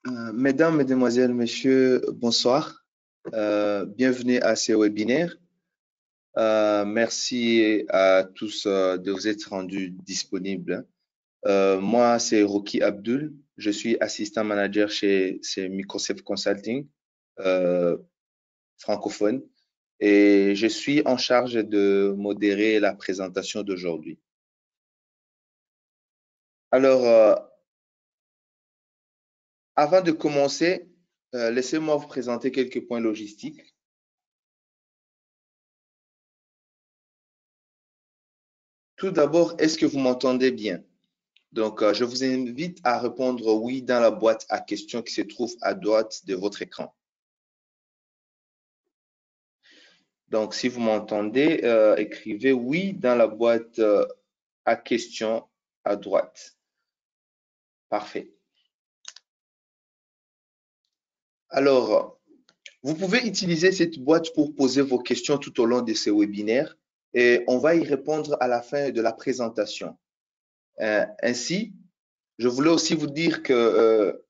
Mesdames, Mesdemoiselles, Messieurs, bonsoir. Bienvenue à ce webinaire. Merci à tous de vous être rendus disponibles. Moi, c'est Rocky Abdul. Je suis assistant manager chez Microsoft Consulting francophone et je suis en charge de modérer la présentation d'aujourd'hui. Alors, avant de commencer, laissez-moi vous présenter quelques points logistiques. Tout d'abord, est-ce que vous m'entendez bien? Donc, je vous invite à répondre oui dans la boîte à questions qui se trouve à droite de votre écran. Donc, si vous m'entendez, écrivez oui dans la boîte à questions à droite. Parfait. Alors, vous pouvez utiliser cette boîte pour poser vos questions tout au long de ce webinaire et on va y répondre à la fin de la présentation. Ainsi, je voulais aussi vous dire que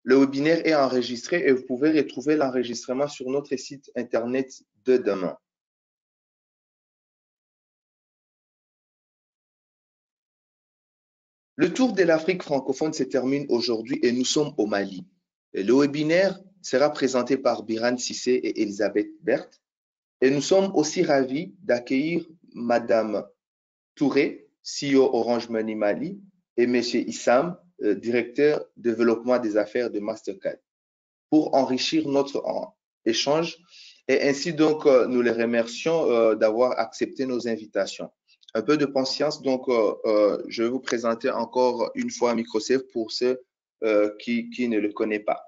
le webinaire est enregistré et vous pouvez retrouver l'enregistrement sur notre site internet de demain. Le tour de l'Afrique francophone se termine aujourd'hui et nous sommes au Mali. Le webinaire sera présenté par Biran Sissé et Elisabeth Berthe. Et nous sommes aussi ravis d'accueillir Madame Touré, CEO Orange Money Mali, et Monsieur Issam, directeur développement des affaires de Mastercard, pour enrichir notre échange. Et ainsi donc, nous les remercions d'avoir accepté nos invitations. Un peu de patience, donc je vais vous présenter encore une fois Microsoft pour ceux qui ne le connaissent pas.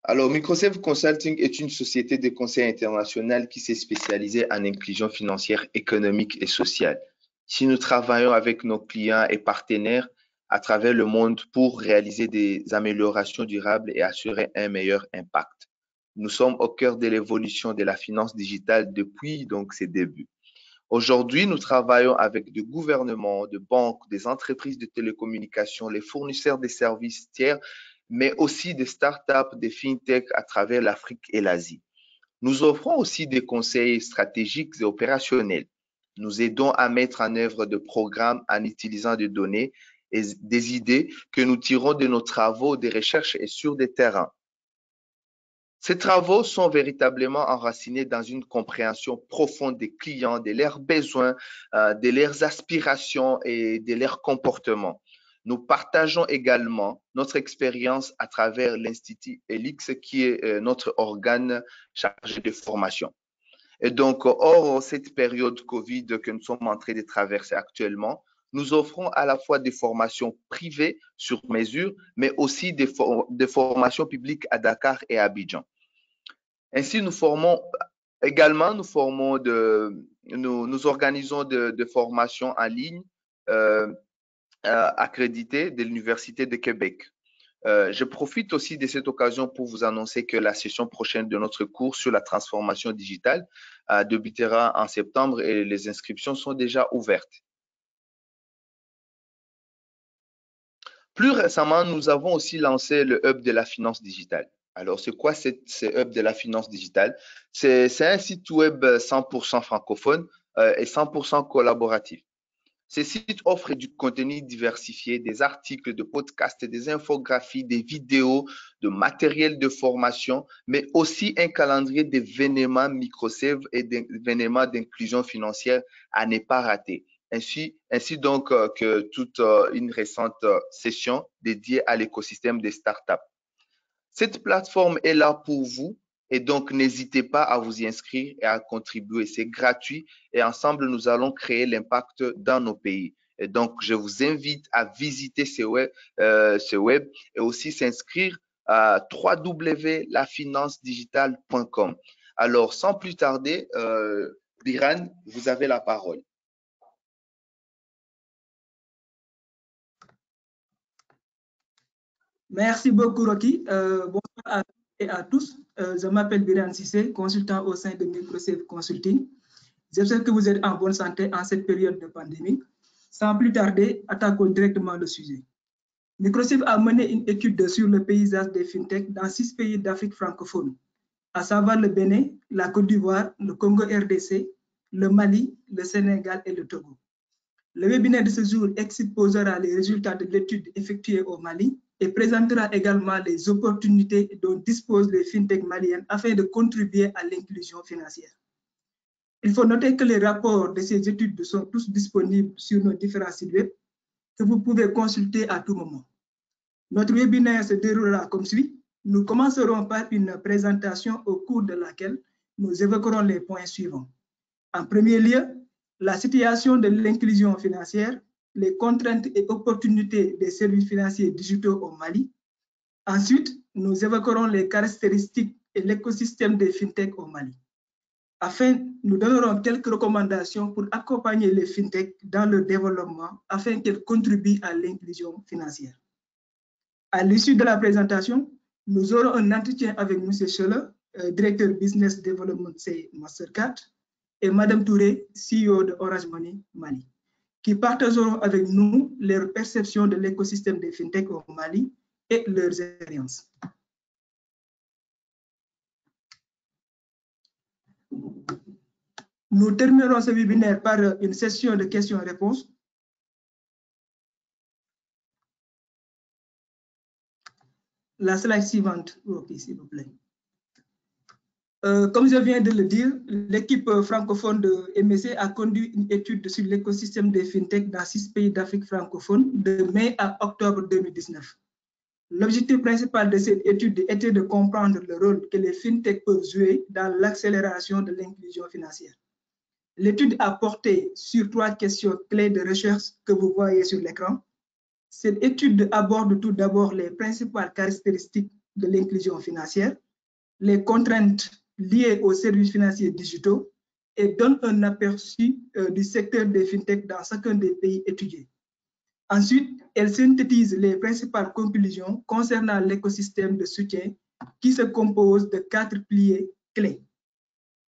Alors, Microsoft Consulting est une société de conseil international qui s'est spécialisée en inclusion financière, économique et sociale. Si nous travaillons avec nos clients et partenaires à travers le monde pour réaliser des améliorations durables et assurer un meilleur impact. Nous sommes au cœur de l'évolution de la finance digitale depuis donc ses débuts. Aujourd'hui, nous travaillons avec des gouvernements, des banques, des entreprises de télécommunications, les fournisseurs de services tiers, mais aussi des startups, des fintechs à travers l'Afrique et l'Asie. Nous offrons aussi des conseils stratégiques et opérationnels. Nous aidons à mettre en œuvre des programmes en utilisant des données et des idées que nous tirons de nos travaux de recherche et sur des terrains. Ces travaux sont véritablement enracinés dans une compréhension profonde des clients, de leurs besoins, de leurs aspirations et de leurs comportements. Nous partageons également notre expérience à travers l'Institut ELIX, qui est notre organe chargé de formation. Et donc, hors cette période Covid que nous sommes en train de traverser actuellement, nous offrons à la fois des formations privées sur mesure, mais aussi des formations publiques à Dakar et à Abidjan. Ainsi, nous organisons de formations en ligne accréditées de l'Université de Québec. Je profite aussi de cette occasion pour vous annoncer que la session prochaine de notre cours sur la transformation digitale débutera en septembre et les inscriptions sont déjà ouvertes. Plus récemment, nous avons aussi lancé le Hub de la finance digitale. Alors, c'est quoi ce Hub de la finance digitale? C'est un site web 100% francophone et 100% collaboratif. Ces sites offrent du contenu diversifié, des articles, de podcasts, des infographies, des vidéos, de matériel de formation, mais aussi un calendrier d'événements Microsoft et d'événements d'inclusion financière à ne pas rater. Ainsi donc que toute une récente session dédiée à l'écosystème des startups. Cette plateforme est là pour vous et donc n'hésitez pas à vous y inscrire et à contribuer. C'est gratuit et ensemble, nous allons créer l'impact dans nos pays. Et donc, je vous invite à visiter ce web et aussi s'inscrire à www.lafinancedigitale.com. Alors, sans plus tarder, Biran, vous avez la parole. Merci beaucoup, Rocky. Bonsoir à toutes et à tous. Je m'appelle Biran Sissé, consultant au sein de Microsoft Consulting. J'espère que vous êtes en bonne santé en cette période de pandémie. Sans plus tarder, attaquons directement le sujet. Microsafe a mené une étude sur le paysage des fintech dans 6 pays d'Afrique francophone, à savoir le Bénin, la Côte d'Ivoire, le Congo RDC, le Mali, le Sénégal et le Togo. Le webinaire de ce jour exposera les résultats de l'étude effectuée au Mali et présentera également les opportunités dont disposent les fintech maliennes afin de contribuer à l'inclusion financière. Il faut noter que les rapports de ces études sont tous disponibles sur nos différents sites web que vous pouvez consulter à tout moment. Notre webinaire se déroulera comme suit. Nous commencerons par une présentation au cours de laquelle nous évoquerons les points suivants. En premier lieu, la situation de l'inclusion financière, les contraintes et opportunités des services financiers digitaux au Mali. Ensuite, nous évoquerons les caractéristiques et l'écosystème des fintech au Mali. Enfin, nous donnerons quelques recommandations pour accompagner les fintech dans leur développement afin qu'elles contribuent à l'inclusion financière. À l'issue de la présentation, nous aurons un entretien avec M. Scheller, directeur Business Development chez Mastercard, et Mme Touré, CEO de Orange Money Mali, qui partageront avec nous leur perception de l'écosystème des fintech au Mali et leurs expériences. Nous terminerons ce webinaire par une session de questions-réponses. La slide suivante, okay, s'il vous plaît. Comme je viens de le dire, l'équipe francophone de MSC a conduit une étude sur l'écosystème des fintech dans 6 pays d'Afrique francophone de mai à octobre 2019. L'objectif principal de cette étude était de comprendre le rôle que les fintech peuvent jouer dans l'accélération de l'inclusion financière. L'étude a porté sur 3 questions clés de recherche que vous voyez sur l'écran. Cette étude aborde tout d'abord les principales caractéristiques de l'inclusion financière, les contraintes liées aux services financiers digitaux et donne un aperçu du secteur des fintech dans chacun des pays étudiés. Ensuite, elle synthétise les principales conclusions concernant l'écosystème de soutien qui se compose de 4 piliers clés.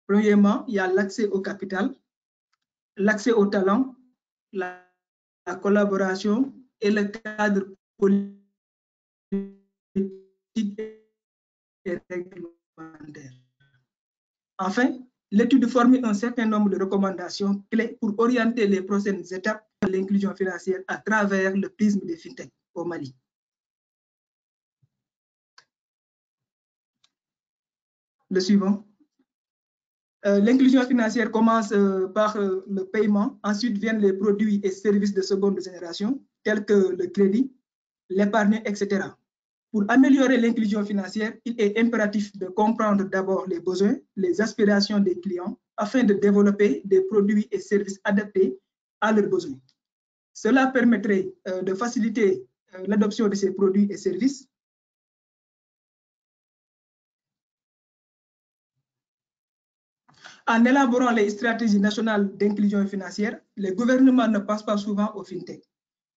Premièrement, il y a l'accès au capital, l'accès au talent, la collaboration et le cadre politique et réglementaire. Enfin, l'étude fournit un certain nombre de recommandations clés pour orienter les prochaines étapes de l'inclusion financière à travers le prisme des fintech au Mali. Le suivant. L'inclusion financière commence par le paiement, ensuite viennent les produits et services de seconde génération, tels que le crédit, l'épargne, etc. Pour améliorer l'inclusion financière, il est impératif de comprendre d'abord les besoins, les aspirations des clients, afin de développer des produits et services adaptés à leurs besoins. Cela permettrait de faciliter l'adoption de ces produits et services. En élaborant les stratégies nationales d'inclusion financière, les gouvernements ne pensent pas souvent aux fintech.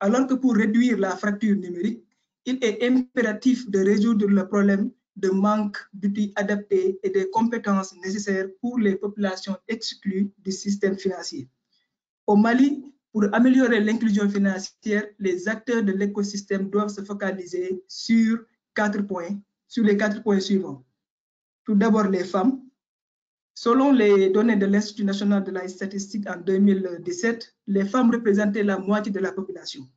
Alors que pour réduire la fracture numérique, il est impératif de résoudre le problème de manque d'outils adaptés et des compétences nécessaires pour les populations exclues du système financier. Au Mali, pour améliorer l'inclusion financière, les acteurs de l'écosystème doivent se focaliser sur les 4 points suivants. Tout d'abord, les femmes. Selon les données de l'Institut national de la statistique en 2017, les femmes représentaient la moitié de la population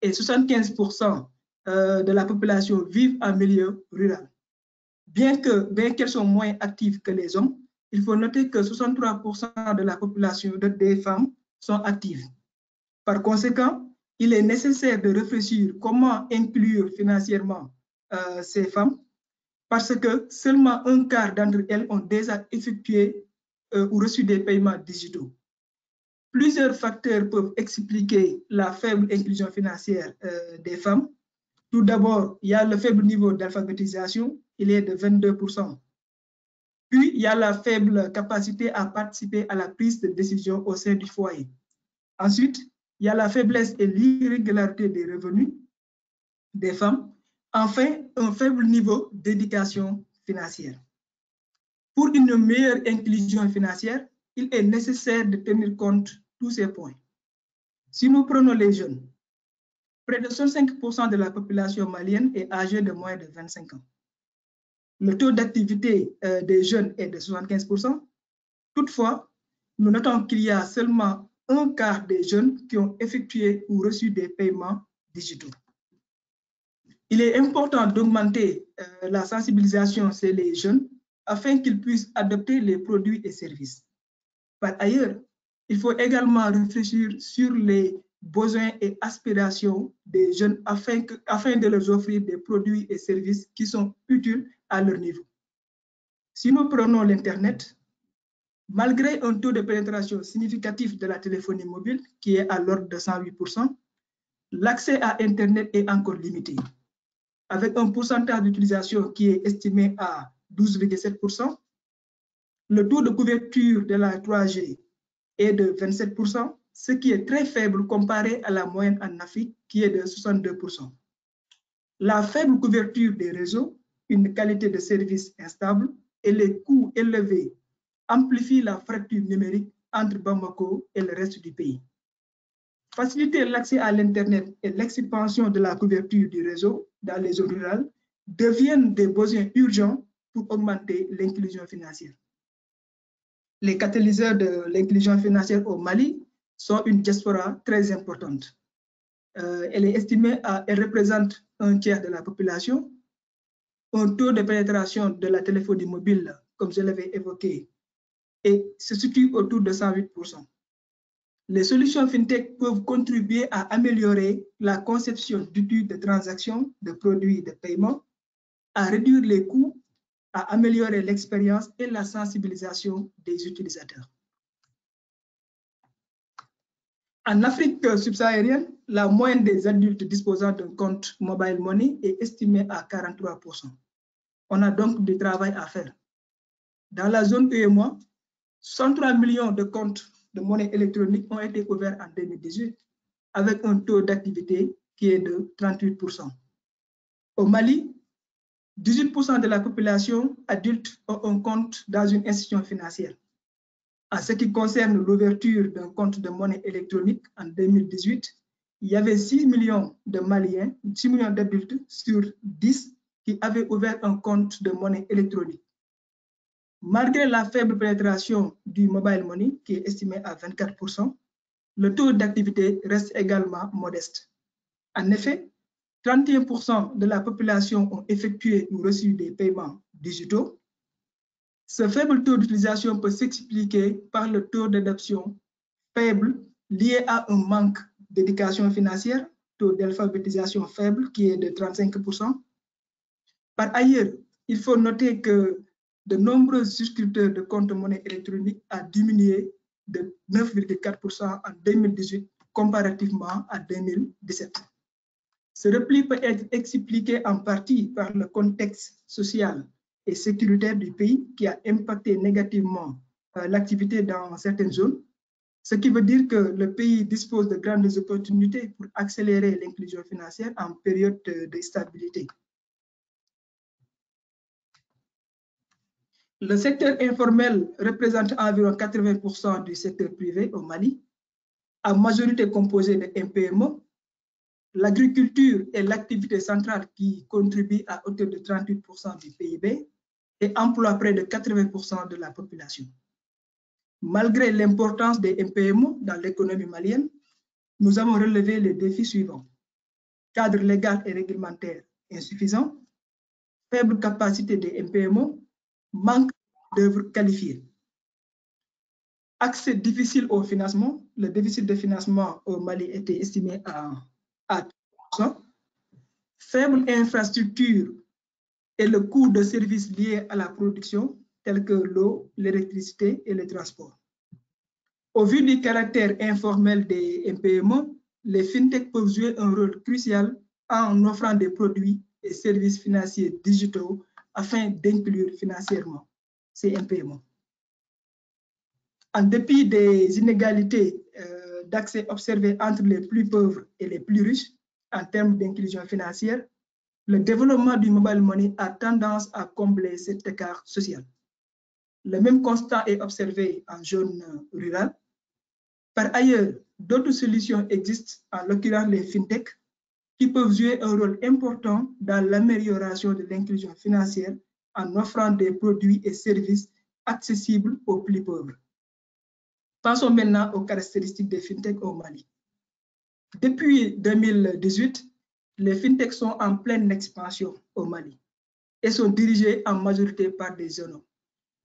et 75% de la population vivent en milieu rural. Bien qu'elles soient moins actives que les hommes, il faut noter que 63% de la population des femmes sont actives. Par conséquent, il est nécessaire de réfléchir comment inclure financièrement ces femmes, parce que seulement un quart d'entre elles ont déjà effectué ou reçu des paiements digitaux. Plusieurs facteurs peuvent expliquer la faible inclusion financière des femmes. Tout d'abord, il y a le faible niveau d'alphabétisation, il est de 22%. Puis, il y a la faible capacité à participer à la prise de décision au sein du foyer. Ensuite, il y a la faiblesse et l'irrégularité des revenus des femmes. Enfin, un faible niveau d'éducation financière. Pour une meilleure inclusion financière, il est nécessaire de tenir compte de tous ces points. Si nous prenons les jeunes, près de 65% de la population malienne est âgée de moins de 25 ans. Le taux d'activité des jeunes est de 75%. Toutefois, nous notons qu'il y a seulement un quart des jeunes qui ont effectué ou reçu des paiements digitaux. Il est important d'augmenter la sensibilisation chez les jeunes afin qu'ils puissent adopter les produits et services. Par ailleurs, il faut également réfléchir sur les besoins et aspirations des jeunes afin de leur offrir des produits et services qui sont utiles à leur niveau. Si nous prenons l'Internet, malgré un taux de pénétration significatif de la téléphonie mobile qui est à l'ordre de 108%, l'accès à Internet est encore limité, avec un pourcentage d'utilisation qui est estimé à 12,7%. Le taux de couverture de la 3G est de 27%, ce qui est très faible comparé à la moyenne en Afrique qui est de 62%. La faible couverture des réseaux, une qualité de service instable et les coûts élevés amplifient la fracture numérique entre Bamako et le reste du pays. Faciliter l'accès à l'Internet et l'expansion de la couverture du réseau dans les zones rurales deviennent des besoins urgents pour augmenter l'inclusion financière. Les catalyseurs de l'inclusion financière au Mali sont une diaspora très importante. Elle représente un tiers de la population, un taux de pénétration de la téléphonie mobile, comme je l'avais évoqué, et se situe autour de 108%. Les solutions FinTech peuvent contribuer à améliorer la conception d'outils de transaction, de produits de paiement, à réduire les coûts, à améliorer l'expérience et la sensibilisation des utilisateurs. En Afrique subsaharienne, la moyenne des adultes disposant d'un compte mobile money est estimée à 43%. On a donc du travail à faire. Dans la zone UEMOA, 103 millions de comptes de monnaie électronique ont été ouverts en 2018, avec un taux d'activité qui est de 38%. Au Mali, 18% de la population adulte ont un compte dans une institution financière. En ce qui concerne l'ouverture d'un compte de monnaie électronique en 2018, il y avait 6 millions de Maliens, 6 millions d'adultes sur 10 qui avaient ouvert un compte de monnaie électronique. Malgré la faible pénétration du mobile money, qui est estimé à 24%, le taux d'activité reste également modeste. En effet, 31% de la population ont effectué ou reçu des paiements digitaux. Ce faible taux d'utilisation peut s'expliquer par le taux d'adoption faible lié à un manque d'éducation financière, taux d'alphabétisation faible qui est de 35%. Par ailleurs, il faut noter que de nombreux souscripteurs de comptes monnaie électronique a diminué de 9,4% en 2018 comparativement à 2017. Ce repli peut être expliqué en partie par le contexte social et sécuritaire du pays qui a impacté négativement l'activité dans certaines zones, ce qui veut dire que le pays dispose de grandes opportunités pour accélérer l'inclusion financière en période de stabilité. Le secteur informel représente environ 80% du secteur privé au Mali, à majorité composée de MPME. L'agriculture est l'activité centrale qui contribue à hauteur de 38% du PIB et emploie près de 80% de la population. Malgré l'importance des MPME dans l'économie malienne, nous avons relevé les défis suivants. Cadre légal et réglementaire insuffisant, faible capacité des MPME, manque d'œuvres qualifiées. Accès difficile au financement, le déficit de financement au Mali était estimé à 3%. Faible infrastructure et le coût de services liés à la production, tels que l'eau, l'électricité et les transports. Au vu du caractère informel des MPME, les FinTech peuvent jouer un rôle crucial en offrant des produits et services financiers digitaux afin d'inclure financièrement ces MPME. En dépit des inégalités d'accès observées entre les plus pauvres et les plus riches en termes d'inclusion financière, le développement du mobile money a tendance à combler cet écart social. Le même constat est observé en zone rurale. Par ailleurs, d'autres solutions existent, en l'occurrence les fintech, qui peuvent jouer un rôle important dans l'amélioration de l'inclusion financière en offrant des produits et services accessibles aux plus pauvres. Passons maintenant aux caractéristiques des fintech au Mali. Depuis 2018, les fintechs sont en pleine expansion au Mali et sont dirigés en majorité par des jeunes.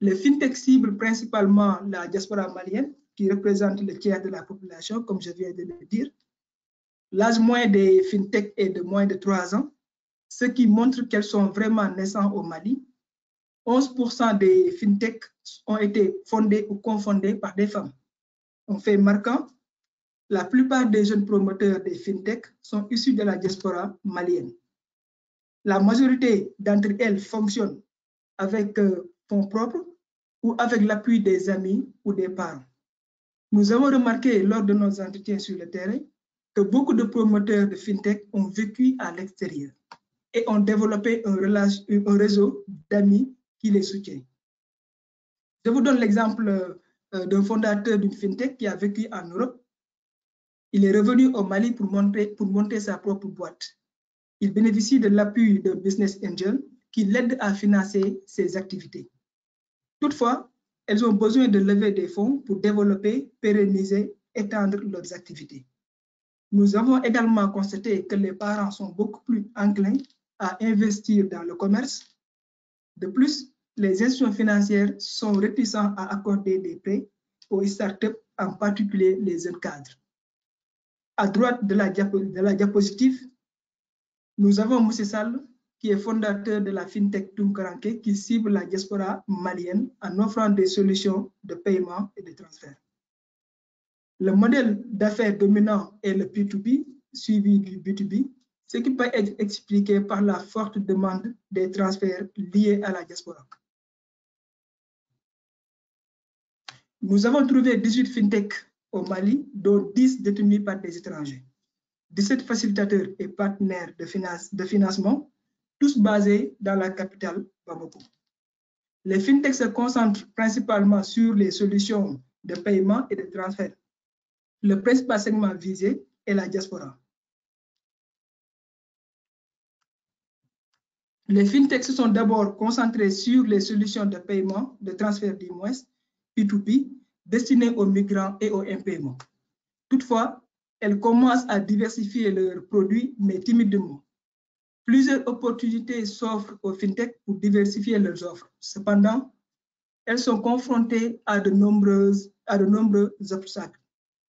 Les fintechs ciblent principalement la diaspora malienne, qui représente le tiers de la population, comme je viens de le dire. L'âge moyen des fintechs est de moins de 3 ans, ce qui montre qu'elles sont vraiment naissantes au Mali. 11% des fintechs ont été fondés ou cofondés par des femmes. Un fait marquant, la plupart des jeunes promoteurs des fintechs sont issus de la diaspora malienne. La majorité d'entre elles fonctionnent avec fonds propres ou avec l'appui des amis ou des parents. Nous avons remarqué lors de nos entretiens sur le terrain que beaucoup de promoteurs de fintech ont vécu à l'extérieur et ont développé un réseau d'amis qui les soutient. Je vous donne l'exemple d'un fondateur d'une fintech qui a vécu en Europe. Il est revenu au Mali pour monter sa propre boîte. Il bénéficie de l'appui d'un business angel qui l'aide à financer ses activités. Toutefois, elles ont besoin de lever des fonds pour développer, pérenniser, étendre leurs activités. Nous avons également constaté que les parents sont beaucoup plus enclins à investir dans le commerce. De plus, les institutions financières sont réticentes à accorder des prêts aux startups, en particulier les jeunes cadres. À droite de la diapositive, nous avons Moussé Sall, qui est fondateur de la fintech Tunkaranke, qui cible la diaspora malienne en offrant des solutions de paiement et de transfert. Le modèle d'affaires dominant est le P2P, suivi du B2B, ce qui peut être expliqué par la forte demande des transferts liés à la diaspora. Nous avons trouvé 18 fintechs au Mali, dont 10 détenus par des étrangers, 17 facilitateurs et partenaires de financement, tous basés dans la capitale Bamako. Les fintechs se concentrent principalement sur les solutions de paiement et de transfert. Le principal segment visé est la diaspora. Les fintechs se sont d'abord concentrés sur les solutions de paiement, de transfert du moins, P2P, destinées aux migrants et aux impayés. Toutefois, elles commencent à diversifier leurs produits, mais timidement. Plusieurs opportunités s'offrent aux fintechs pour diversifier leurs offres. Cependant, elles sont confrontées à de nombreux obstacles,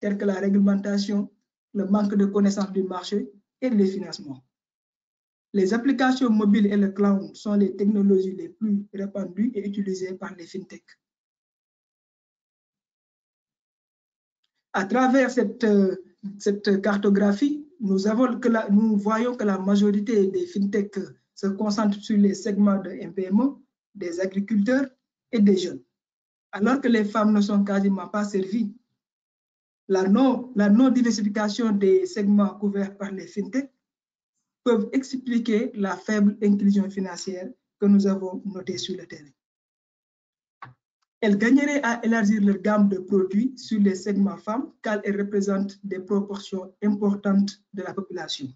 tels que la réglementation, le manque de connaissance du marché et les financements. Les applications mobiles et le cloud sont les technologies les plus répandues et utilisées par les fintechs. À travers cette cartographie, nous voyons que la majorité des fintechs se concentrent sur les segments de MPME, des agriculteurs et des jeunes, alors que les femmes ne sont quasiment pas servies. La non-diversification des segments couverts par les fintechs peuvent expliquer la faible inclusion financière que nous avons notée sur le terrain. Elles gagneraient à élargir leur gamme de produits sur les segments femmes car elles représentent des proportions importantes de la population.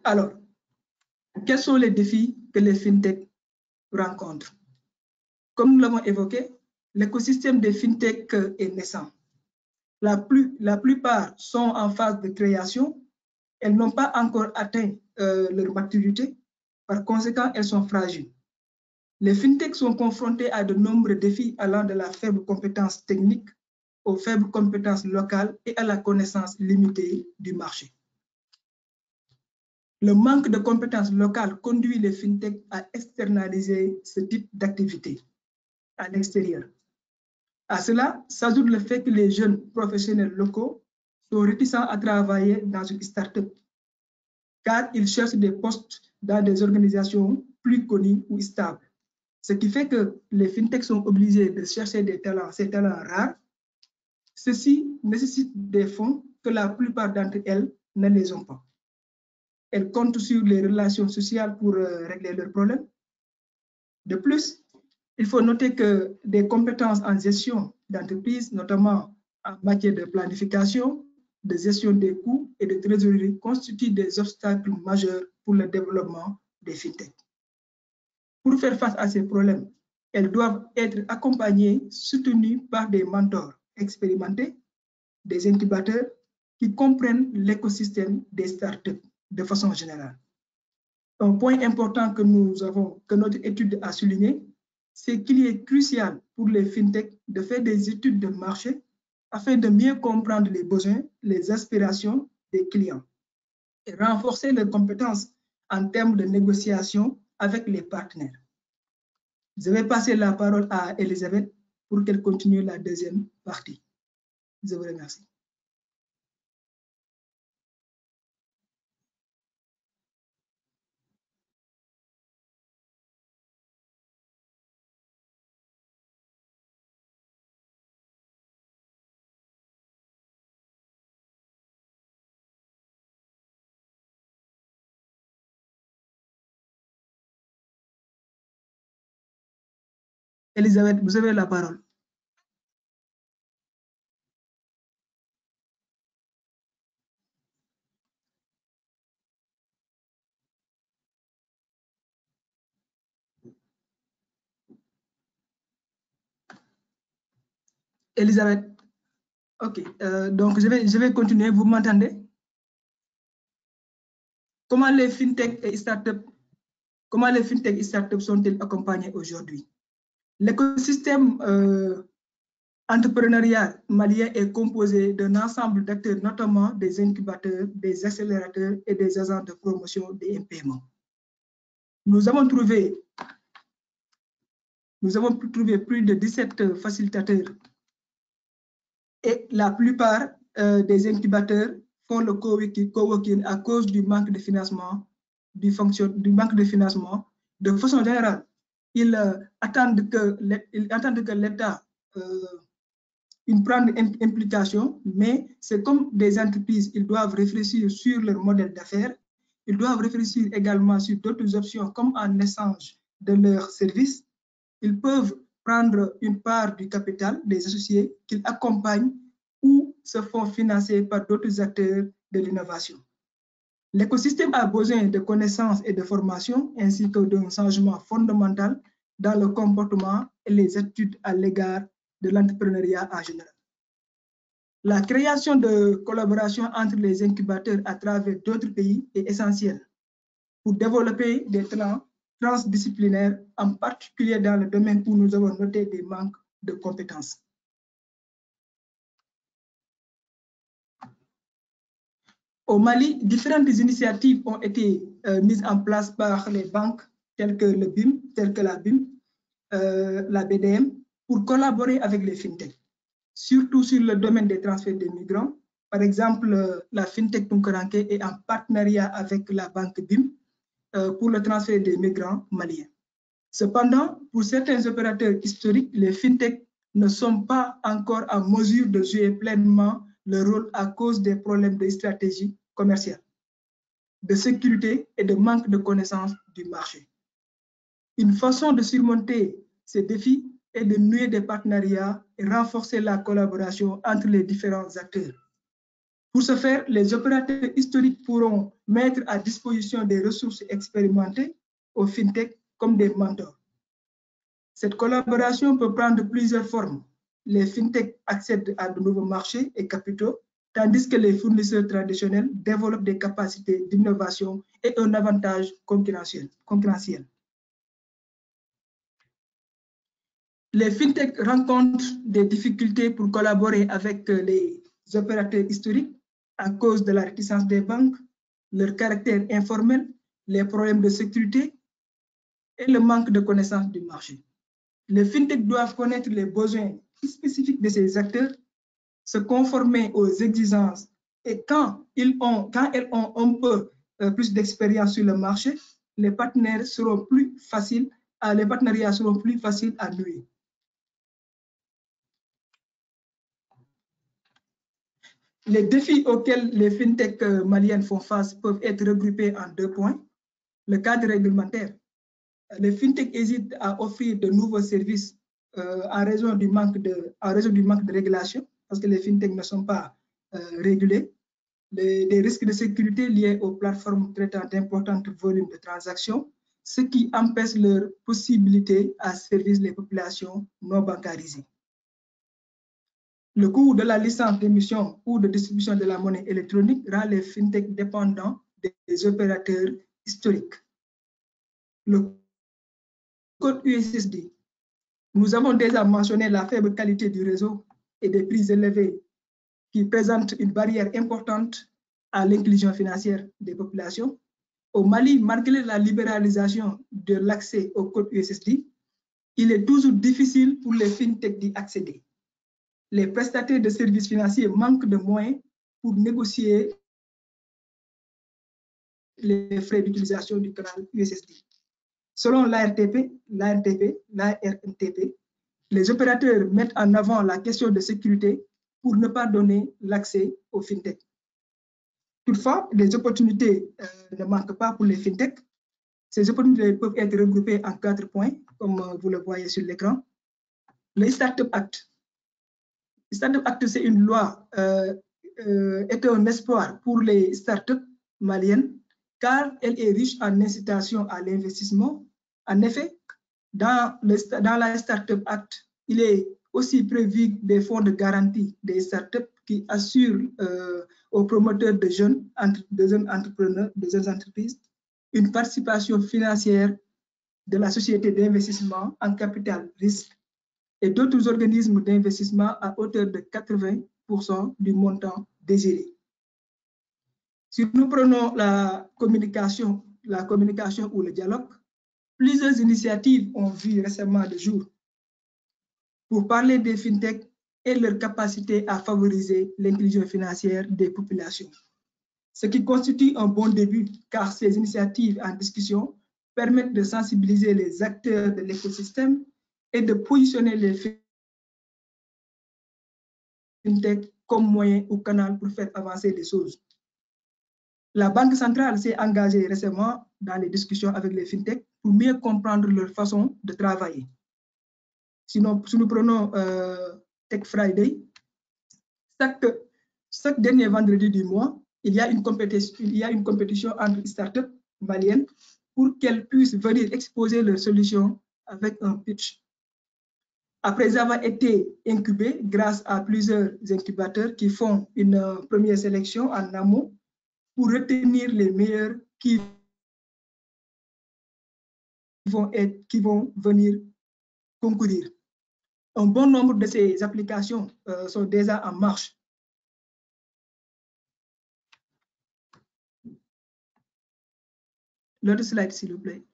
Alors, quels sont les défis que les fintechs rencontrent? Comme nous l'avons évoqué, l'écosystème des fintechs est naissant. La plupart sont en phase de création. Elles n'ont pas encore atteint leur maturité. Par conséquent, elles sont fragiles. Les fintechs sont confrontés à de nombreux défis allant de la faible compétence technique aux faibles compétences locales et à la connaissance limitée du marché. Le manque de compétences locales conduit les fintechs à externaliser ce type d'activité à l'extérieur. À cela s'ajoute le fait que les jeunes professionnels locaux sont réticents à travailler dans une start-up car ils cherchent des postes dans des organisations plus connues ou stables. Ce qui fait que les fintechs sont obligés de chercher ces talents rares. Ceci nécessite des fonds que la plupart d'entre elles ne les ont pas. Elles comptent sur les relations sociales pour régler leurs problèmes. De plus, il faut noter que des compétences en gestion d'entreprise, notamment en matière de planification, de gestion des coûts et de trésorerie, constituent des obstacles majeurs pour le développement des fintech. Pour faire face à ces problèmes, elles doivent être accompagnées, soutenues par des mentors expérimentés, des incubateurs qui comprennent l'écosystème des startups de façon générale. Un point important que notre étude a souligné, c'est qu'il est crucial pour les fintech de faire des études de marché afin de mieux comprendre les besoins, les aspirations des clients et renforcer leurs compétences en termes de négociation avec les partenaires. Je vais passer la parole à Elisabeth pour qu'elle continue la deuxième partie. Je vous remercie. Elisabeth, vous avez la parole. Elisabeth, ok, donc je vais continuer, vous m'entendez? Comment les fintech et startups sont-ils accompagnés aujourd'hui? L'écosystème entrepreneurial malien est composé d'un ensemble d'acteurs, notamment des incubateurs, des accélérateurs et des agents de promotion des paiements. Nous avons trouvé plus de 17 facilitateurs et la plupart des incubateurs font le coworking à cause du manque de financement, de façon générale, ils attendent que l'État prenne une implication, mais c'est comme des entreprises, ils doivent réfléchir sur leur modèle d'affaires, ils doivent réfléchir également sur d'autres options comme en échange de leurs services. Ils peuvent prendre une part du capital des associés qu'ils accompagnent ou se font financer par d'autres acteurs de l'innovation. L'écosystème a besoin de connaissances et de formation ainsi que d'un changement fondamental dans le comportement et les attitudes à l'égard de l'entrepreneuriat en général. La création de collaborations entre les incubateurs à travers d'autres pays est essentielle pour développer des talents transdisciplinaires, en particulier dans le domaine où nous avons noté des manques de compétences. Au Mali, différentes initiatives ont été mises en place par les banques telles que la BIM, la BDM, pour collaborer avec les fintech, surtout sur le domaine des transferts des migrants. Par exemple, la fintech Tunkaranke est en partenariat avec la banque BIM pour le transfert des migrants maliens. Cependant, pour certains opérateurs historiques, les fintech ne sont pas encore en mesure de jouer pleinement leur rôle à cause des problèmes de stratégie commerciale, de sécurité et de manque de connaissance du marché. Une façon de surmonter ces défis est de nouer des partenariats et renforcer la collaboration entre les différents acteurs. Pour ce faire, les opérateurs historiques pourront mettre à disposition des ressources expérimentées aux fintech comme des mentors. Cette collaboration peut prendre plusieurs formes. Les fintech accèdent à de nouveaux marchés et capitaux, tandis que les fournisseurs traditionnels développent des capacités d'innovation et un avantage concurrentiel. Les fintech rencontrent des difficultés pour collaborer avec les opérateurs historiques à cause de la réticence des banques, leur caractère informel, les problèmes de sécurité et le manque de connaissance du marché. Les fintech doivent connaître les besoins spécifiques de ces acteurs, se conformer aux exigences et quand elles ont un peu plus d'expérience sur le marché, les partenariats seront plus faciles à nouer. Les défis auxquels les fintech maliennes font face peuvent être regroupés en 2 points. Le cadre réglementaire. Les fintech hésitent à offrir de nouveaux services en raison du manque de régulation, parce que les fintechs ne sont pas régulés, des risques de sécurité liés aux plateformes traitant d'importants volumes de transactions, ce qui empêche leur possibilité à servir les populations non bancarisées. Le coût de la licence d'émission ou de distribution de la monnaie électronique rend les fintechs dépendants des opérateurs historiques. Le code USSD. Nous avons déjà mentionné la faible qualité du réseau et des prix élevés qui présentent une barrière importante à l'inclusion financière des populations. Au Mali, malgré la libéralisation de l'accès au code USSD, il est toujours difficile pour les fintechs d'y accéder. Les prestataires de services financiers manquent de moyens pour négocier les frais d'utilisation du canal USSD. Selon l'ARNTP, les opérateurs mettent en avant la question de sécurité pour ne pas donner l'accès aux fintechs. Toutefois, les opportunités ne manquent pas pour les fintechs. Ces opportunités peuvent être regroupées en 4 points, comme vous le voyez sur l'écran. Le Startup Act. Le Startup Act, c'est une loi est un espoir pour les startups maliennes, car elle est riche en incitation à l'investissement. En effet, dans la Startup Act, il est aussi prévu des fonds de garantie des startups qui assurent aux promoteurs de jeunes entrepreneurs, de jeunes entreprises, une participation financière de la société d'investissement en capital risque et d'autres organismes d'investissement à hauteur de 80% du montant désiré. Si nous prenons la communication ou le dialogue, plusieurs initiatives ont vu récemment le jour pour parler des fintechs et leur capacité à favoriser l'inclusion financière des populations. Ce qui constitue un bon début, car ces initiatives en discussion permettent de sensibiliser les acteurs de l'écosystème et de positionner les fintechs comme moyen ou canal pour faire avancer les choses. La Banque centrale s'est engagée récemment dans les discussions avec les fintechs pour mieux comprendre leur façon de travailler. Si nous prenons Tech Friday, chaque dernier vendredi du mois, il y a une compétition entre startups maliennes pour qu'elles puissent venir exposer leurs solutions avec un pitch. Après avoir été incubées grâce à plusieurs incubateurs qui font une première sélection en amont pour retenir les meilleurs qui vont venir concourir. Un bon nombre de ces applications sont déjà en marche. L'autre slide, s'il vous plaît.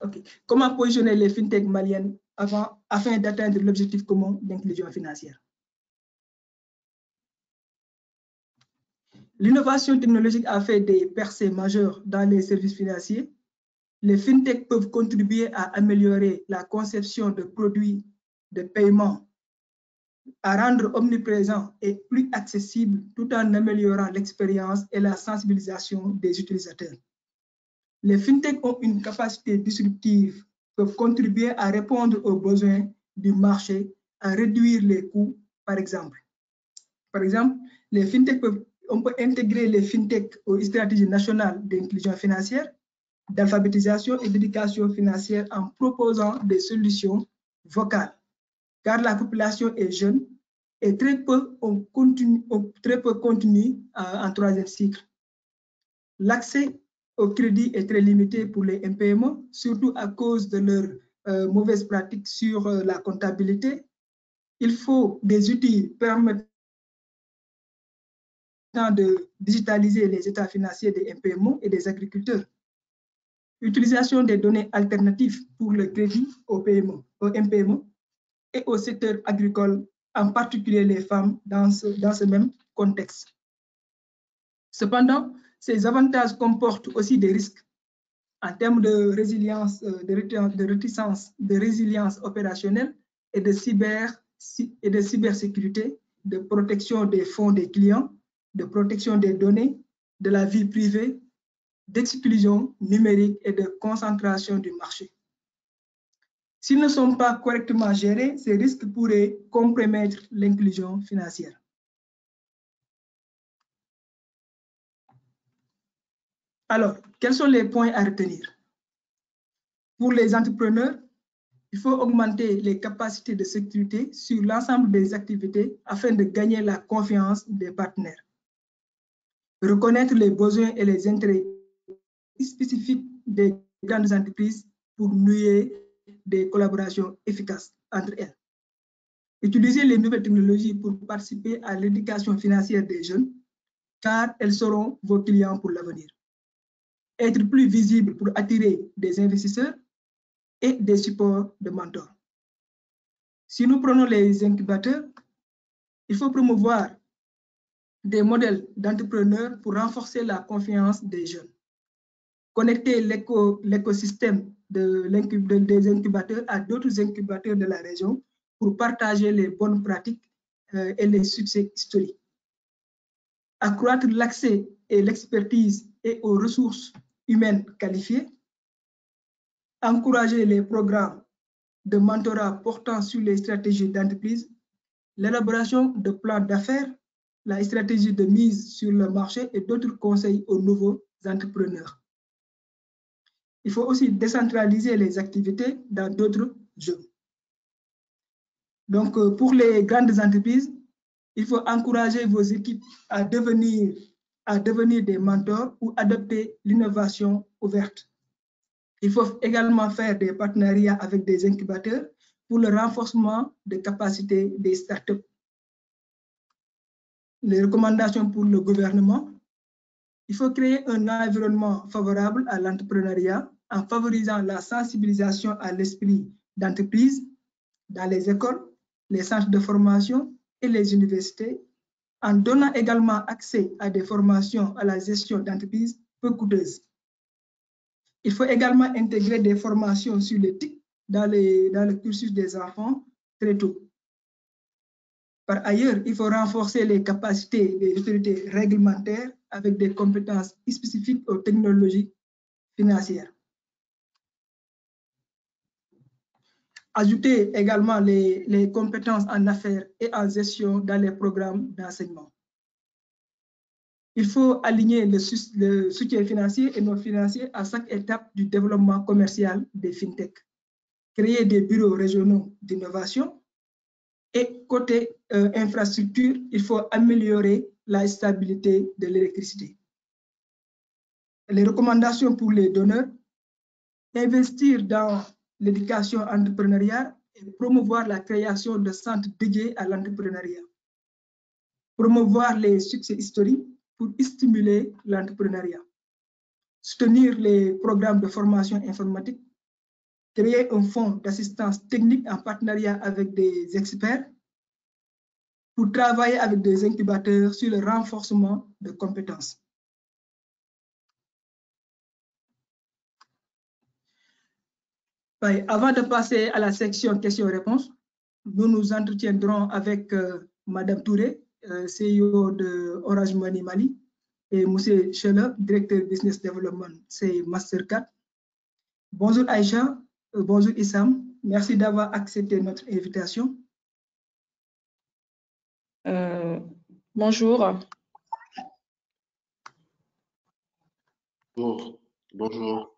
Okay. Comment positionner les fintechs maliennes afin d'atteindre l'objectif commun d'inclusion financière? L'innovation technologique a fait des percées majeures dans les services financiers. Les fintechs peuvent contribuer à améliorer la conception de produits de paiement, à rendre omniprésent et plus accessible tout en améliorant l'expérience et la sensibilisation des utilisateurs. Les fintechs ont une capacité disruptive, peuvent contribuer à répondre aux besoins du marché, à réduire les coûts, par exemple. Par exemple, on peut intégrer les fintechs aux stratégies nationales d'inclusion financière, d'alphabétisation et d'éducation financière en proposant des solutions vocales, car la population est jeune et très peu continue en troisième cycle. L'accès au crédit est très limité pour les MPME, surtout à cause de leurs mauvaises pratiques sur la comptabilité. Il faut des outils permettant de digitaliser les états financiers des MPME et des agriculteurs. Utilisation des données alternatives pour le crédit aux MPME et au secteur agricole, en particulier les femmes, dans ce même contexte. Cependant, ces avantages comportent aussi des risques en termes de résilience, de réticence, de résilience opérationnelle et de cybersécurité, de protection des fonds des clients, de protection des données, de la vie privée, d'exclusion numérique et de concentration du marché. S'ils ne sont pas correctement gérés, ces risques pourraient compromettre l'inclusion financière. Alors, quels sont les points à retenir? Pour les entrepreneurs, il faut augmenter les capacités de sécurité sur l'ensemble des activités afin de gagner la confiance des partenaires. Reconnaître les besoins et les intérêts spécifiques des grandes entreprises pour nouer des collaborations efficaces entre elles. Utiliser les nouvelles technologies pour participer à l'éducation financière des jeunes, car elles seront vos clients pour l'avenir. Être plus visible pour attirer des investisseurs et des supports de mentors. Si nous prenons les incubateurs, il faut promouvoir des modèles d'entrepreneurs pour renforcer la confiance des jeunes. Connecter l'écosystème des incubateurs à d'autres incubateurs de la région pour partager les bonnes pratiques et les succès historiques. Accroître l'accès et l'expertise et aux ressources humaines qualifiées. Encourager les programmes de mentorat portant sur les stratégies d'entreprise, l'élaboration de plans d'affaires, la stratégie de mise sur le marché et d'autres conseils aux nouveaux entrepreneurs. Il faut aussi décentraliser les activités dans d'autres zones. Donc, pour les grandes entreprises, il faut encourager vos équipes à devenir des mentors ou adopter l'innovation ouverte. Il faut également faire des partenariats avec des incubateurs pour le renforcement des capacités des startups. Les recommandations pour le gouvernement. Il faut créer un environnement favorable à l'entrepreneuriat en favorisant la sensibilisation à l'esprit d'entreprise dans les écoles, les centres de formation et les universités, en donnant également accès à des formations à la gestion d'entreprises peu coûteuses. Il faut également intégrer des formations sur l'éthique dans le cursus des enfants très tôt. Par ailleurs, il faut renforcer les capacités des autorités réglementaires avec des compétences spécifiques aux technologies financières. Ajouter également les compétences en affaires et en gestion dans les programmes d'enseignement. Il faut aligner le soutien financier et non financier à chaque étape du développement commercial des fintech. Créer des bureaux régionaux d'innovation. Et côté infrastructure, il faut améliorer la stabilité de l'électricité. Les recommandations pour les donneurs, investir dans l'éducation entrepreneuriale et promouvoir la création de centres dédiés à l'entrepreneuriat. Promouvoir les succès historiques pour stimuler l'entrepreneuriat. Soutenir les programmes de formation informatique. Créer un fonds d'assistance technique en partenariat avec des experts pour travailler avec des incubateurs sur le renforcement de compétences. Avant de passer à la section questions-réponses, nous nous entretiendrons avec Madame Touré, CEO de Orange Money Mali, et M. Scheller, directeur Business Development, c'est Mastercard. Bonjour Aïcha, bonjour Issam, merci d'avoir accepté notre invitation. Bonjour. Bonjour.